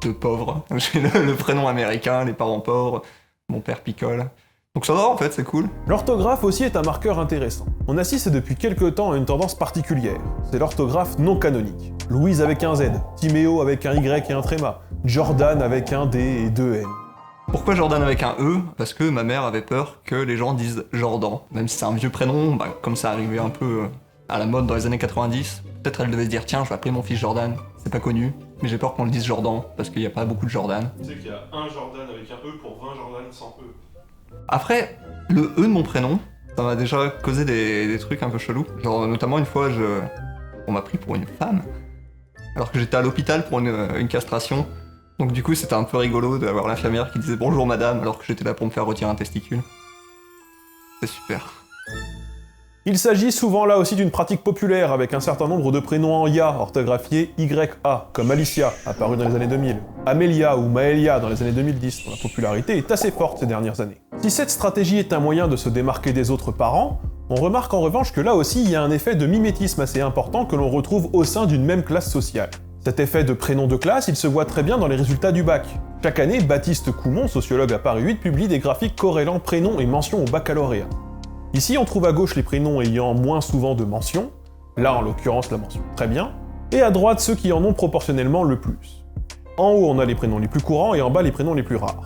de pauvres. J'ai le prénom américain, les parents pauvres, mon père picole. Donc ça va, en fait, c'est cool. L'orthographe aussi est un marqueur intéressant. On assiste depuis quelques temps à une tendance particulière. C'est l'orthographe non canonique. Louise avec un Z, Timéo avec un Y et un tréma, Jordan avec un D et deux N. Pourquoi Jordan avec un E? Parce que ma mère avait peur que les gens disent Jordan. Même si c'est un vieux prénom, bah, comme ça arrivait un peu à la mode dans les années 90, peut-être elle devait se dire tiens, je vais appeler mon fils Jordan, c'est pas connu, mais j'ai peur qu'on le dise Jordan, parce qu'il n'y a pas beaucoup de Jordan. Tu sais qu'il y a un Jordan avec un E pour 20 Jordan sans E. Après, le E de mon prénom, ça m'a déjà causé des trucs un peu chelous. Genre, notamment une fois, on m'a pris pour une femme, alors que j'étais à l'hôpital pour une castration. Donc du coup, c'était un peu rigolo d'avoir l'infirmière qui disait bonjour madame, alors que j'étais là pour me faire retirer un testicule. C'est super. Il s'agit souvent là aussi d'une pratique populaire avec un certain nombre de prénoms en ya, orthographiés YA, comme Alicia, apparu dans les années 2000, Amelia ou Maëlia dans les années 2010, dont la popularité est assez forte ces dernières années. Si cette stratégie est un moyen de se démarquer des autres parents, on remarque en revanche que là aussi il y a un effet de mimétisme assez important que l'on retrouve au sein d'une même classe sociale. Cet effet de prénom de classe, il se voit très bien dans les résultats du bac. Chaque année, Baptiste Coumont, sociologue à Paris 8, publie des graphiques corrélant prénoms et mentions au baccalauréat. Ici, on trouve à gauche les prénoms ayant moins souvent de mentions, là en l'occurrence la mention très bien, et à droite ceux qui en ont proportionnellement le plus. En haut, on a les prénoms les plus courants et en bas les prénoms les plus rares.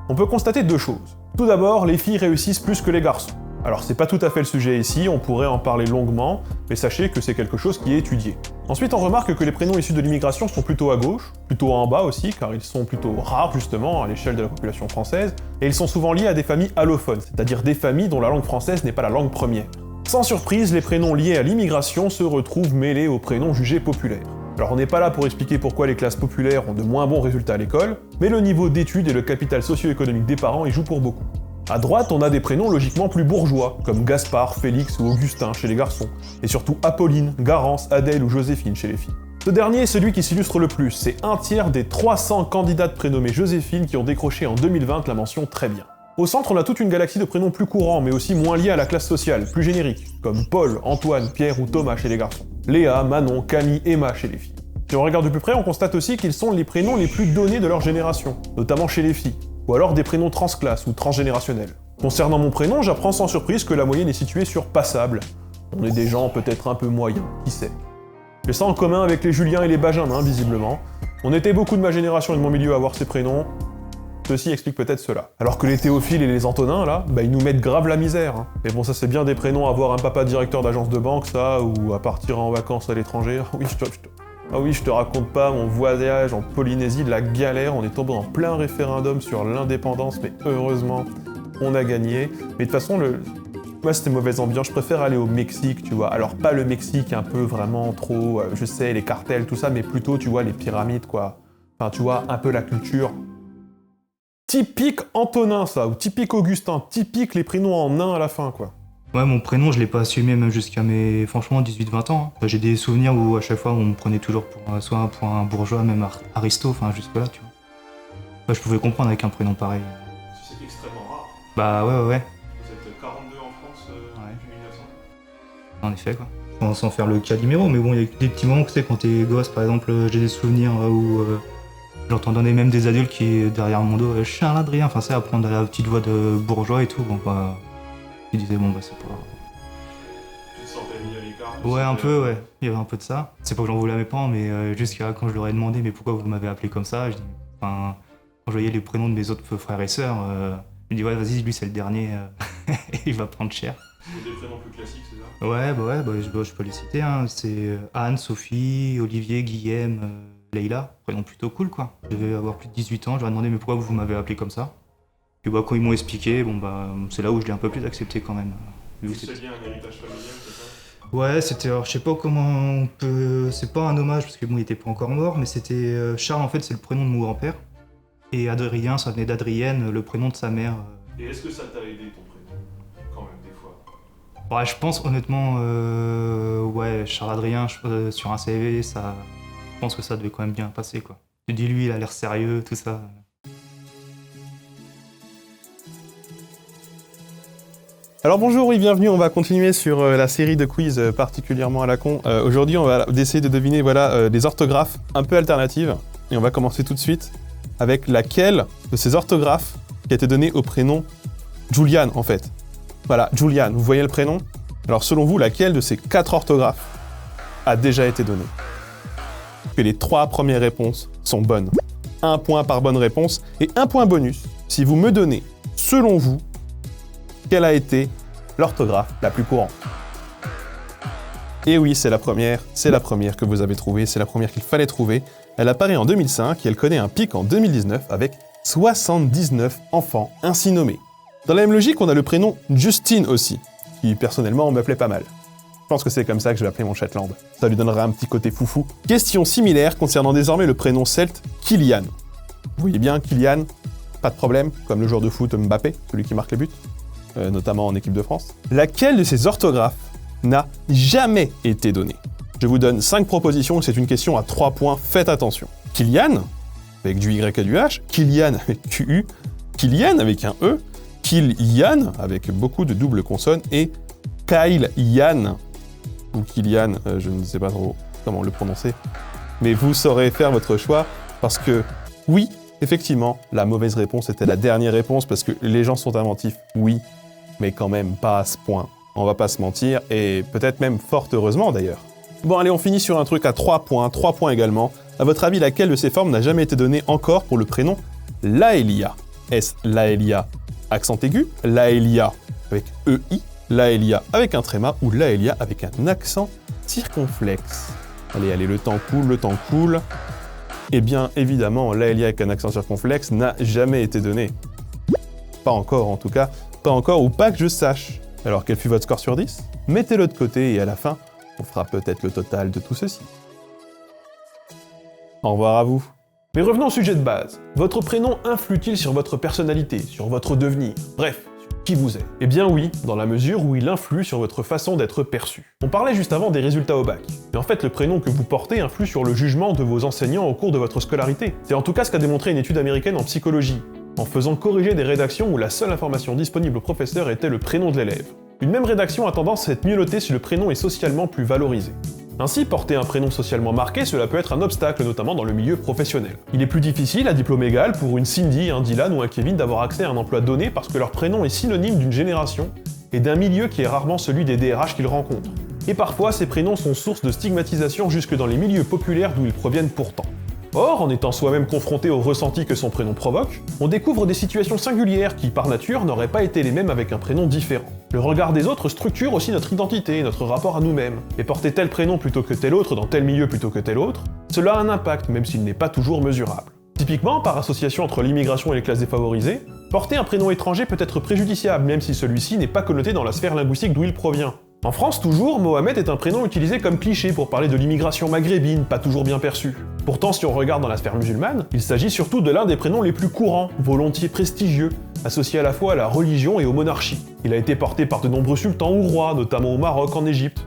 On peut constater deux choses. Tout d'abord, les filles réussissent plus que les garçons. Alors c'est pas tout à fait le sujet ici, on pourrait en parler longuement, mais sachez que c'est quelque chose qui est étudié. Ensuite on remarque que les prénoms issus de l'immigration sont plutôt à gauche, plutôt en bas aussi, car ils sont plutôt rares justement à l'échelle de la population française, et ils sont souvent liés à des familles allophones, c'est-à-dire des familles dont la langue française n'est pas la langue première. Sans surprise, les prénoms liés à l'immigration se retrouvent mêlés aux prénoms jugés populaires. Alors on n'est pas là pour expliquer pourquoi les classes populaires ont de moins bons résultats à l'école, mais le niveau d'études et le capital socio-économique des parents y jouent pour beaucoup. À droite, on a des prénoms logiquement plus bourgeois, comme Gaspard, Félix ou Augustin chez les garçons, et surtout Apolline, Garance, Adèle ou Joséphine chez les filles. Ce dernier est celui qui s'illustre le plus, c'est un tiers des 300 candidates prénommées Joséphine qui ont décroché en 2020 la mention très bien. Au centre, on a toute une galaxie de prénoms plus courants, mais aussi moins liés à la classe sociale, plus génériques, comme Paul, Antoine, Pierre ou Thomas chez les garçons, Léa, Manon, Camille, Emma chez les filles. Si on regarde de plus près, on constate aussi qu'ils sont les prénoms les plus donnés de leur génération, notamment chez les filles, ou alors des prénoms transclasses ou transgénérationnels. Concernant mon prénom, j'apprends sans surprise que la moyenne est située sur passable. On est des gens peut-être un peu moyens, qui sait. J'ai ça en commun avec les Julien et les Benjamin, visiblement. On était beaucoup de ma génération et de mon milieu à avoir ces prénoms. Ceci explique peut-être cela. Alors que les Théophiles et les Antonins, là, bah ils nous mettent grave la misère. Hein. Mais bon, ça c'est bien des prénoms à avoir un papa directeur d'agence de banque, ça, ou à partir en vacances à l'étranger. Oui, je te raconte pas mon voyage en Polynésie, de la galère, on est tombé en plein référendum sur l'indépendance, mais heureusement, on a gagné. Mais de toute façon, moi c'était mauvaise ambiance, je préfère aller au Mexique, tu vois. Alors pas le Mexique un peu vraiment trop, je sais, les cartels, tout ça, mais plutôt, tu vois, les pyramides, quoi. Enfin, tu vois, un peu la culture. Typique Antonin, ça, ou typique Augustin, typique les prénoms en nain à la fin, quoi. Ouais, mon prénom, je l'ai pas assumé même jusqu'à mes, franchement, 18-20 ans. Hein. J'ai des souvenirs où à chaque fois, on me prenait toujours pour soit pour un bourgeois, même aristo, enfin jusque-là, tu vois. Bah, je pouvais comprendre avec un prénom pareil. C'est extrêmement rare. Bah ouais. Vous êtes 42 en France depuis 1900. En effet, quoi. Sans faire le Calimero, mais bon, il y a des petits moments, tu sais, quand t'es gosse, par exemple, j'ai des souvenirs où j'entendais même des adultes qui, derrière mon dos, Charles Adrien, enfin, c'est à prendre la petite voix de bourgeois et tout, bon, bah, ils disaient, bon, bah, c'est pas... Tu te sentais mis à l'écart? Ouais, un peu, ouais, il y avait un peu de ça. C'est pas que j'en voulais à mes parents, mais jusqu'à quand je leur ai demandé, mais pourquoi vous m'avez appelé comme ça, je dis, enfin, quand je voyais les prénoms de mes autres frères et sœurs, je dis, ouais, vas-y, lui, c'est le dernier, il va prendre cher. Des prénoms plus classiques, c'est ça? Ouais, je peux les citer, hein. C'est Anne, Sophie, Olivier, Guillaume, Leïla, prénom plutôt cool, quoi. Je devais avoir plus de 18 ans, je leur ai demandé, mais pourquoi vous m'avez appelé comme ça? Et bah, quand ils m'ont expliqué, bon, bah, c'est là où je l'ai un peu plus accepté quand même. C'est bien un héritage familial, c'est ça? Ouais, c'était, alors je sais pas comment on peut... C'est pas un hommage, parce que bon, il était pas encore mort, mais c'était... Charles, en fait, c'est le prénom de mon grand-père. Et Adrien, ça venait d'Adrienne, le prénom de sa mère. Et est-ce que ça t'a aidé, ton prénom? Quand même, des fois. Ouais, je pense honnêtement, ouais, Charles Adrien, sur un CV, ça... Je pense que ça devait quand même bien passer, quoi. Tu dis, lui, il a l'air sérieux, tout ça. Alors bonjour, oui, bienvenue, on va continuer sur la série de quiz particulièrement à la con. Aujourd'hui, on va essayer de deviner des orthographes un peu alternatives. Et on va commencer tout de suite avec laquelle de ces orthographes qui a été donnée au prénom Julian, en fait. Voilà, Julian, vous voyez le prénom? Alors selon vous, laquelle de ces 4 orthographes a déjà été donnée? Que les 3 premières réponses sont bonnes. 1 point par bonne réponse et 1 point bonus si vous me donnez, selon vous, quelle a été l'orthographe la plus courante? Et oui, c'est la première que vous avez trouvée, c'est la première qu'il fallait trouver. Elle apparaît en 2005 et elle connaît un pic en 2019 avec 79 enfants ainsi nommés. Dans la même logique, on a le prénom Justine aussi, qui personnellement m'appelait pas mal. Je pense que c'est comme ça que je vais appeler mon Shetland. Ça lui donnera un petit côté foufou. Question similaire concernant désormais le prénom celte Kylian. Vous voyez bien, Kylian, pas de problème, comme le joueur de foot Mbappé, celui qui marque les buts. Notamment en équipe de France. Laquelle de ces orthographes n'a jamais été donnée? Je vous donne 5 propositions, c'est une question à 3 points, faites attention. Kylian, avec du Y et du H, Kylian avec QU, Kylian avec un E, Kylian avec beaucoup de doubles consonnes, et Kylian, ou Kylian, je ne sais pas trop comment le prononcer, mais vous saurez faire votre choix, parce que oui, effectivement, la mauvaise réponse était la dernière réponse, parce que les gens sont inventifs, oui, mais quand même pas à ce point. On va pas se mentir, et peut-être même fort heureusement d'ailleurs. Bon allez, on finit sur un truc à 3 points également. À votre avis, laquelle de ces formes n'a jamais été donnée encore pour le prénom Laëlia? Est-ce Laëlia accent aigu, Laëlia avec EI, Laëlia avec un tréma ou Laëlia avec un accent circonflexe? Allez, le temps coule. Eh bien, évidemment, Laëlia avec un accent circonflexe n'a jamais été donné. Pas encore en tout cas, pas encore ou pas que je sache. Alors quel fut votre score sur 10? Mettez-le de côté et à la fin, on fera peut-être le total de tout ceci. Au revoir à vous. Mais revenons au sujet de base. Votre prénom influe-t-il sur votre personnalité, sur votre devenir, bref, sur qui vous êtes? Eh bien oui, dans la mesure où il influe sur votre façon d'être perçu. On parlait juste avant des résultats au bac. Mais en fait, le prénom que vous portez influe sur le jugement de vos enseignants au cours de votre scolarité. C'est en tout cas ce qu'a démontré une étude américaine en psychologie, en faisant corriger des rédactions où la seule information disponible au professeur était le prénom de l'élève. Une même rédaction a tendance à être mieux notée si le prénom est socialement plus valorisé. Ainsi, porter un prénom socialement marqué, cela peut être un obstacle, notamment dans le milieu professionnel. Il est plus difficile, à diplôme égal, pour une Cindy, un Dylan ou un Kevin d'avoir accès à un emploi donné parce que leur prénom est synonyme d'une génération et d'un milieu qui est rarement celui des DRH qu'ils rencontrent. Et parfois, ces prénoms sont source de stigmatisation jusque dans les milieux populaires d'où ils proviennent pourtant. Or, en étant soi-même confronté au ressenti que son prénom provoque, on découvre des situations singulières qui, par nature, n'auraient pas été les mêmes avec un prénom différent. Le regard des autres structure aussi notre identité, notre rapport à nous-mêmes. Et porter tel prénom plutôt que tel autre dans tel milieu plutôt que tel autre, cela a un impact, même s'il n'est pas toujours mesurable. Typiquement, par association entre l'immigration et les classes défavorisées, porter un prénom étranger peut être préjudiciable, même si celui-ci n'est pas connoté dans la sphère linguistique d'où il provient. En France, toujours, Mohamed est un prénom utilisé comme cliché pour parler de l'immigration maghrébine, pas toujours bien perçue. Pourtant, si on regarde dans la sphère musulmane, il s'agit surtout de l'un des prénoms les plus courants, volontiers prestigieux, associé à la fois à la religion et aux monarchies. Il a été porté par de nombreux sultans ou rois, notamment au Maroc, en Égypte,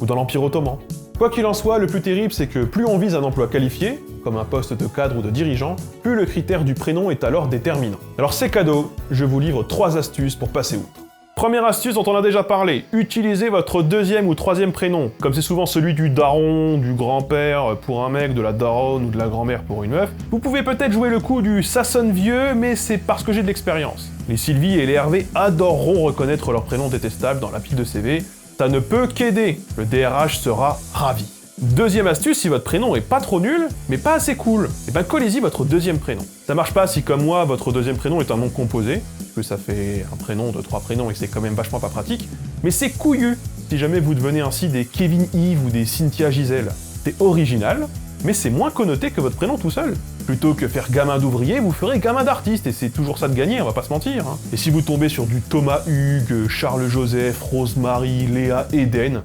ou dans l'Empire ottoman. Quoi qu'il en soit, le plus terrible, c'est que plus on vise un emploi qualifié, comme un poste de cadre ou de dirigeant, plus le critère du prénom est alors déterminant. Alors c'est cadeau, je vous livre 3 astuces pour passer outre. Première astuce dont on a déjà parlé, utilisez votre deuxième ou troisième prénom, comme c'est souvent celui du daron, du grand-père pour un mec, de la daronne ou de la grand-mère pour une meuf. Vous pouvez peut-être jouer le coup du « ça sonne vieux », mais c'est parce que j'ai de l'expérience. Les Sylvie et les Hervé adoreront reconnaître leur prénom détestable dans la pile de CV, ça ne peut qu'aider, le DRH sera ravi. Deuxième astuce, si votre prénom est pas trop nul, mais pas assez cool, et ben collez-y votre deuxième prénom. Ça marche pas si comme moi, votre deuxième prénom est un nom composé, que ça fait un prénom de 3 prénoms et c'est quand même vachement pas pratique, mais c'est couillu si jamais vous devenez ainsi des Kevin Yves ou des Cynthia Gisèle. C'est original, mais c'est moins connoté que votre prénom tout seul. Plutôt que faire gamin d'ouvrier, vous ferez gamin d'artiste, et c'est toujours ça de gagner, on va pas se mentir. Hein. Et si vous tombez sur du Thomas Hugues, Charles Joseph, Rosemary, Léa, Eden,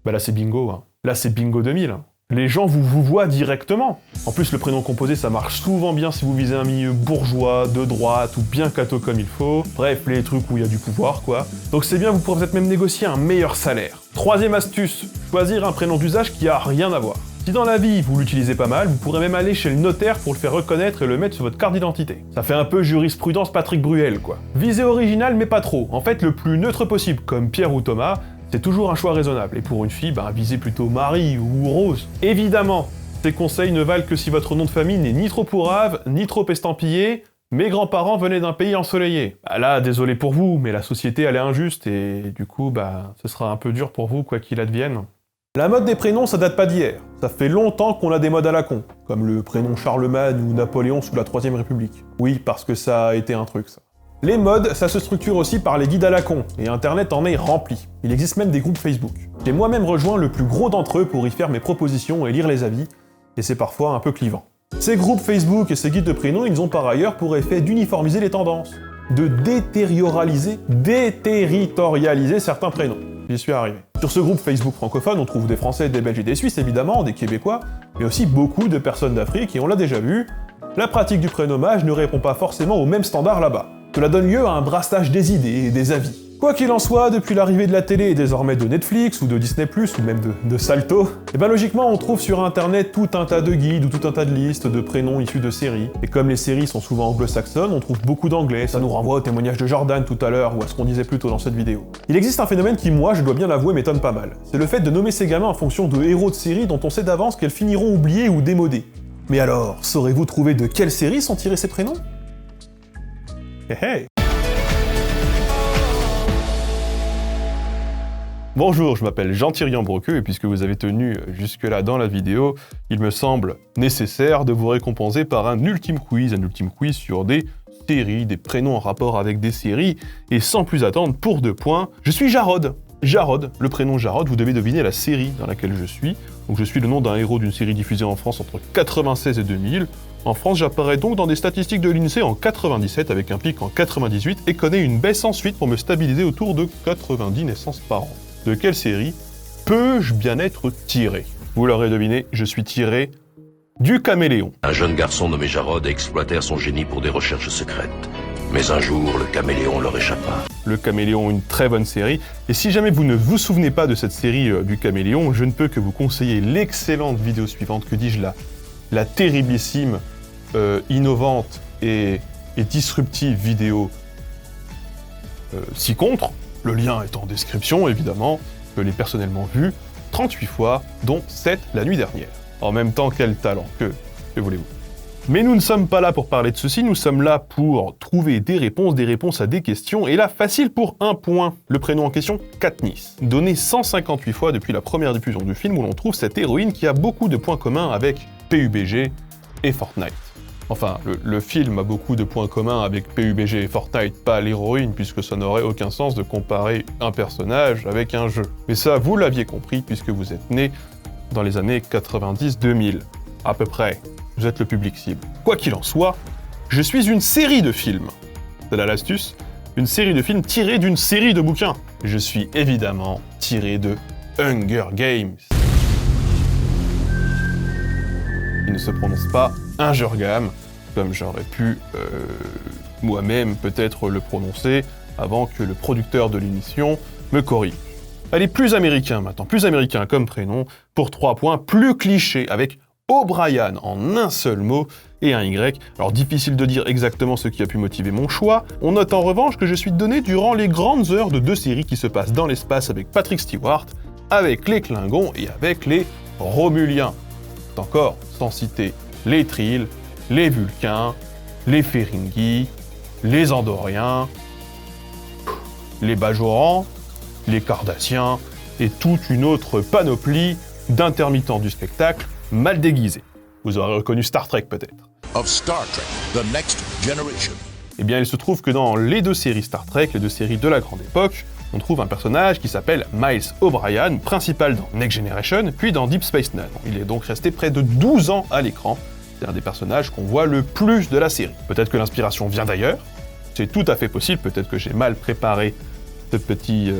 bah là c'est bingo. Hein. Là c'est bingo 2000. Les gens vous voient directement. En plus, le prénom composé, ça marche souvent bien si vous visez un milieu bourgeois, de droite ou bien catho comme il faut. Bref, les trucs où il y a du pouvoir, quoi. Donc c'est bien, vous pourrez peut-être même négocier un meilleur salaire. Troisième astuce, choisir un prénom d'usage qui a rien à voir. Si dans la vie, vous l'utilisez pas mal, vous pourrez même aller chez le notaire pour le faire reconnaître et le mettre sur votre carte d'identité. Ça fait un peu jurisprudence Patrick Bruel, quoi. Visez original, mais pas trop. En fait, le plus neutre possible, comme Pierre ou Thomas, c'est toujours un choix raisonnable, et pour une fille, visez plutôt Marie ou Rose. Évidemment, ces conseils ne valent que si votre nom de famille n'est ni trop pourrave, ni trop estampillé. Mes grands-parents venaient d'un pays ensoleillé. Là, désolé pour vous, mais la société elle est injuste, et du coup, ce sera un peu dur pour vous, quoi qu'il advienne. La mode des prénoms, ça date pas d'hier. Ça fait longtemps qu'on a des modes à la con, comme le prénom Charlemagne ou Napoléon sous la Troisième République. Oui, parce que ça a été un truc, ça. Les modes, ça se structure aussi par les guides à la con, et Internet en est rempli. Il existe même des groupes Facebook. J'ai moi-même rejoint le plus gros d'entre eux pour y faire mes propositions et lire les avis, et c'est parfois un peu clivant. Ces groupes Facebook et ces guides de prénoms, ils ont par ailleurs pour effet d'uniformiser les tendances, de déterritorialiser certains prénoms. J'y suis arrivé. Sur ce groupe Facebook francophone, on trouve des Français, des Belges et des Suisses évidemment, des Québécois, mais aussi beaucoup de personnes d'Afrique, et on l'a déjà vu, la pratique du prénommage ne répond pas forcément aux mêmes standards là-bas. Cela donne lieu à un brassage des idées et des avis. Quoi qu'il en soit, depuis l'arrivée de la télé et désormais de Netflix ou de Disney+, ou même de Salto, logiquement on trouve sur internet tout un tas de guides ou tout un tas de listes de prénoms issus de séries. Et comme les séries sont souvent anglo-saxonnes, on trouve beaucoup d'anglais, ça nous renvoie au témoignage de Jordan tout à l'heure ou à ce qu'on disait plus tôt dans cette vidéo. Il existe un phénomène qui, moi, je dois bien l'avouer, m'étonne pas mal. C'est le fait de nommer ces gamins en fonction de héros de séries dont on sait d'avance qu'elles finiront oubliées ou démodées. Mais alors, saurez-vous trouver de quelles séries sont tirés ces prénoms ? Hey. Bonjour, je m'appelle Jean-Thierry Broqueux et puisque vous avez tenu jusque-là dans la vidéo, il me semble nécessaire de vous récompenser par un ultime quiz sur des séries, des prénoms en rapport avec des séries, et sans plus attendre, pour 2 points, je suis Jarod. Jarod, le prénom Jarod, vous devez deviner la série dans laquelle je suis. Donc je suis le nom d'un héros d'une série diffusée en France entre 96 et 2000. En France, j'apparais donc dans des statistiques de l'INSEE en 97 avec un pic en 98 et connais une baisse ensuite pour me stabiliser autour de 90 naissances par an. De quelle série peux-je bien être tiré ? Vous l'aurez deviné, je suis tiré du Caméléon. Un jeune garçon nommé Jarod exploitèrent son génie pour des recherches secrètes. Mais un jour, le Caméléon leur échappa. Le Caméléon, une très bonne série. Et si jamais vous ne vous souvenez pas de cette série du Caméléon, je ne peux que vous conseiller l'excellente vidéo suivante, que dis-je là, la terriblissime, innovante et disruptive vidéo ci-contre. Le lien est en description, évidemment. Je l'ai personnellement vu 38 fois, dont 7 la nuit dernière. En même temps, quel talent, que voulez-vous ? Mais nous ne sommes pas là pour parler de ceci, nous sommes là pour trouver des réponses à des questions, et là, facile pour 1 point. Le prénom en question, Katniss. Donné 158 fois depuis la première diffusion du film, où l'on trouve cette héroïne qui a beaucoup de points communs avec PUBG, et Fortnite. Enfin, le film a beaucoup de points communs avec PUBG et Fortnite, pas l'héroïne, puisque ça n'aurait aucun sens de comparer un personnage avec un jeu. Mais ça, vous l'aviez compris, puisque vous êtes né dans les années 90-2000. À peu près. Vous êtes le public cible. Quoi qu'il en soit, je suis une série de films. C'est là l'astuce. Une série de films tirée d'une série de bouquins. Je suis évidemment tiré de Hunger Games. Il ne se prononce pas Injurgam, comme j'aurais pu moi-même peut-être le prononcer avant que le producteur de l'émission me corrige. Elle est plus américain maintenant, plus américain comme prénom, pour 3 points, plus cliché, avec O'Brien en un seul mot et un Y. Alors difficile de dire exactement ce qui a pu motiver mon choix. On note en revanche que je suis donné durant les grandes heures de 2 séries qui se passent dans l'espace avec Patrick Stewart, avec les Klingons et avec les Romuliens. Encore sans citer les Trills, les Vulcains, les Ferengi, les Andoriens, les Bajorans, les Cardassiens et toute une autre panoplie d'intermittents du spectacle mal déguisés. Vous aurez reconnu Star Trek peut-être. Of Star Trek, The Next Generation. Eh bien, il se trouve que dans les 2 séries Star Trek, les 2 séries de la grande époque, on trouve un personnage qui s'appelle Miles O'Brien, principal dans Next Generation, puis dans Deep Space Nine. Il est donc resté près de 12 ans à l'écran. C'est un des personnages qu'on voit le plus de la série. Peut-être que l'inspiration vient d'ailleurs, c'est tout à fait possible, peut-être que j'ai mal préparé ce petit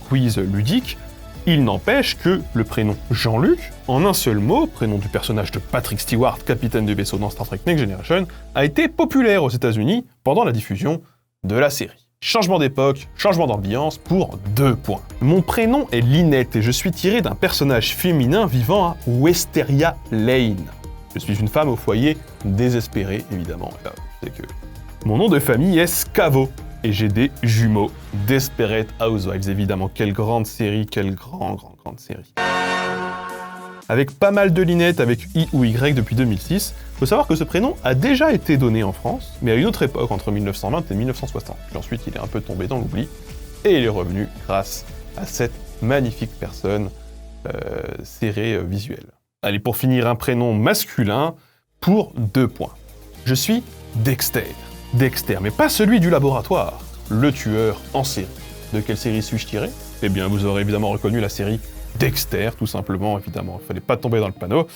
quiz ludique. Il n'empêche que le prénom Jean-Luc, en un seul mot, prénom du personnage de Patrick Stewart, capitaine du vaisseau dans Star Trek Next Generation, a été populaire aux États-Unis pendant la diffusion de la série. Changement d'époque, changement d'ambiance pour 2 points. Mon prénom est Lynette et je suis tiré d'un personnage féminin vivant à Westeria Lane. Je suis une femme au foyer désespérée, évidemment. C'est que mon nom de famille est Scavo et j'ai des jumeaux. Desperate Housewives, évidemment. Quelle grande série, quelle grande série. Avec pas mal de Lynette avec I ou Y depuis 2006, faut savoir que ce prénom a déjà été donné en France, mais à une autre époque, entre 1920 et 1960. Puis ensuite, il est un peu tombé dans l'oubli, et il est revenu grâce à cette magnifique personne serrée visuelle. Allez, pour finir, un prénom masculin pour 2 points. Je suis Dexter. Dexter, mais pas celui du laboratoire, le tueur en série. De quelle série suis-je tiré ? Eh bien, vous aurez évidemment reconnu la série Dexter, tout simplement, évidemment. Il fallait pas tomber dans le panneau.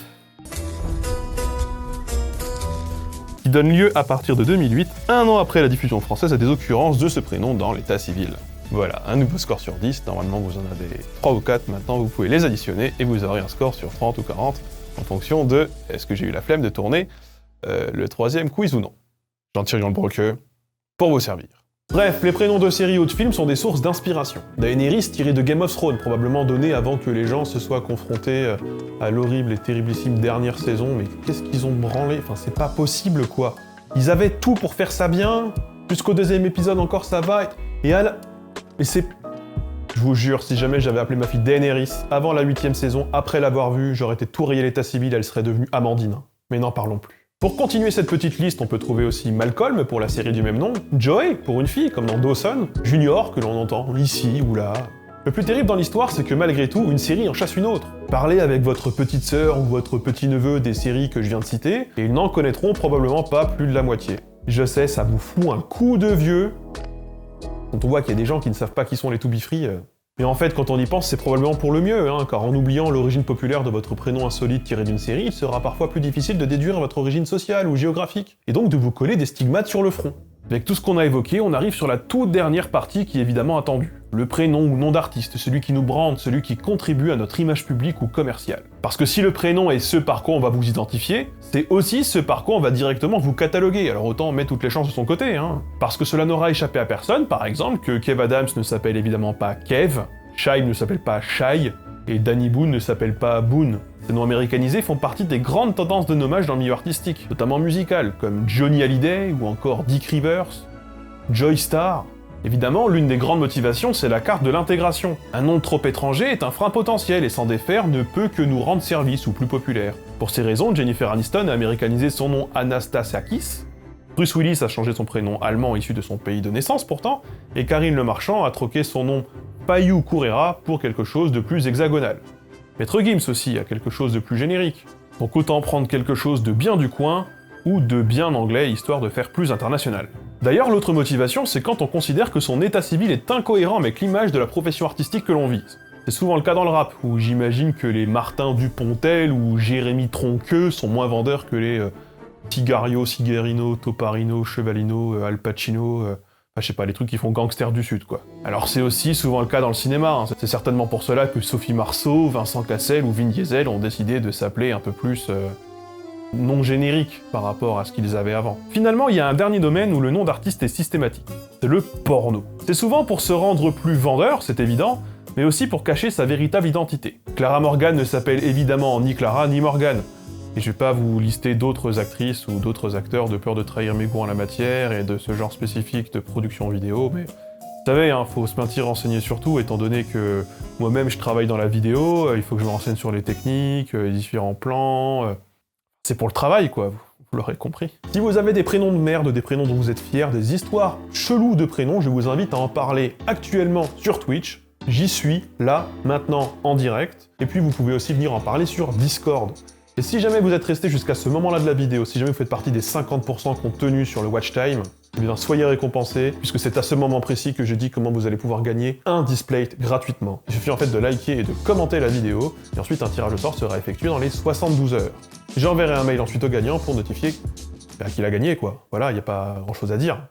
Qui donne lieu, à partir de 2008, 1 an après la diffusion française, à des occurrences de ce prénom dans l'état civil. Voilà, un nouveau score sur 10. Normalement, vous en avez 3 ou 4. Maintenant, vous pouvez les additionner et vous aurez un score sur 30 ou 40 en fonction de est-ce que j'ai eu la flemme de tourner le 3e quiz ou non. J'en tire dans le broqueux pour vous servir. Bref, les prénoms de séries ou de films sont des sources d'inspiration. Daenerys tiré de Game of Thrones, probablement donné avant que les gens se soient confrontés à l'horrible et terriblissime dernière saison, mais qu'est-ce qu'ils ont branlé ? Enfin, c'est pas possible, quoi. Ils avaient tout pour faire ça bien, jusqu'au 2e épisode encore ça va, et à la... Mais c'est... Je vous jure, si jamais j'avais appelé ma fille Daenerys avant la 8e saison, après l'avoir vue, j'aurais été tout rayé l'état civil, elle serait devenue Amandine. Mais n'en parlons plus. Pour continuer cette petite liste, on peut trouver aussi Malcolm pour la série du même nom, Joey pour une fille comme dans Dawson, Junior que l'on entend ici ou là. Le plus terrible dans l'histoire, c'est que malgré tout, une série en chasse une autre. Parlez avec votre petite sœur ou votre petit-neveu des séries que je viens de citer, et ils n'en connaîtront probablement pas plus de la moitié. Je sais, ça vous fout un coup de vieux, quand on voit qu'il y a des gens qui ne savent pas qui sont les To Be Free. Mais en fait, quand on y pense, c'est probablement pour le mieux, car en oubliant l'origine populaire de votre prénom insolite tiré d'une série, il sera parfois plus difficile de déduire votre origine sociale ou géographique, et donc de vous coller des stigmates sur le front. Avec tout ce qu'on a évoqué, on arrive sur la toute dernière partie qui est évidemment attendue. Le prénom ou nom d'artiste, celui qui nous brande, celui qui contribue à notre image publique ou commerciale. Parce que si le prénom est ce par quoi on va vous identifier, c'est aussi ce par quoi on va directement vous cataloguer, alors autant mettre toutes les chances de son côté, Parce que cela n'aura échappé à personne, par exemple, que Kev Adams ne s'appelle évidemment pas Kev, Shai ne s'appelle pas Shai, et Danny Boone ne s'appelle pas Boone. Ces noms américanisés font partie des grandes tendances de nommage dans le milieu artistique, notamment musical, comme Johnny Hallyday ou encore Dick Rivers, Joy Starr. Évidemment, l'une des grandes motivations, c'est la carte de l'intégration. Un nom trop étranger est un frein potentiel et s'en défaire ne peut que nous rendre service ou plus populaire. Pour ces raisons, Jennifer Aniston a américanisé son nom Anastasiakis, Bruce Willis a changé son prénom allemand issu de son pays de naissance pourtant, et Karine Le Marchand a troqué son nom Payou Correa pour quelque chose de plus hexagonal. Maître Gims aussi a quelque chose de plus générique. Donc autant prendre quelque chose de bien du coin, ou de bien anglais, histoire de faire plus international. D'ailleurs, l'autre motivation, c'est quand on considère que son état civil est incohérent avec l'image de la profession artistique que l'on vise. C'est souvent le cas dans le rap, où j'imagine que les Martin Dupontel ou Jérémy Tronqueux sont moins vendeurs que les Sigario, Sigarino, Toparino, Chevalino, Al Pacino, je sais pas, les trucs qui font gangsters du Sud, quoi. Alors c'est aussi souvent le cas dans le cinéma, hein. C'est certainement pour cela que Sophie Marceau, Vincent Cassel ou Vin Diesel ont décidé de s'appeler un peu plus non générique par rapport à ce qu'ils avaient avant. Finalement, il y a un dernier domaine où le nom d'artiste est systématique. C'est le porno. C'est souvent pour se rendre plus vendeur, c'est évident, mais aussi pour cacher sa véritable identité. Clara Morgan ne s'appelle évidemment ni Clara ni Morgan. Et je vais pas vous lister d'autres actrices ou d'autres acteurs de peur de trahir mes goûts en la matière et de ce genre spécifique de production vidéo, mais vous savez, hein, faut se maintenir renseigné sur tout, étant donné que moi-même je travaille dans la vidéo, il faut que je me renseigne sur les techniques, les différents plans... C'est pour le travail, quoi, vous l'aurez compris. Si vous avez des prénoms de merde, des prénoms dont vous êtes fiers, des histoires cheloues de prénoms, je vous invite à en parler actuellement sur Twitch. J'y suis, là, maintenant, en direct. Et puis vous pouvez aussi venir en parler sur Discord. Et si jamais vous êtes resté jusqu'à ce moment-là de la vidéo, si jamais vous faites partie des 50% qui ont tenu sur le watch time, eh bien soyez récompensés, puisque c'est à ce moment précis que je dis comment vous allez pouvoir gagner un Displate gratuitement. Il suffit en fait de liker et de commenter la vidéo, et ensuite un tirage au sort sera effectué dans les 72 heures. J'enverrai un mail ensuite au gagnant pour notifier qu'il a gagné, quoi. Voilà, il n'y a pas grand-chose à dire.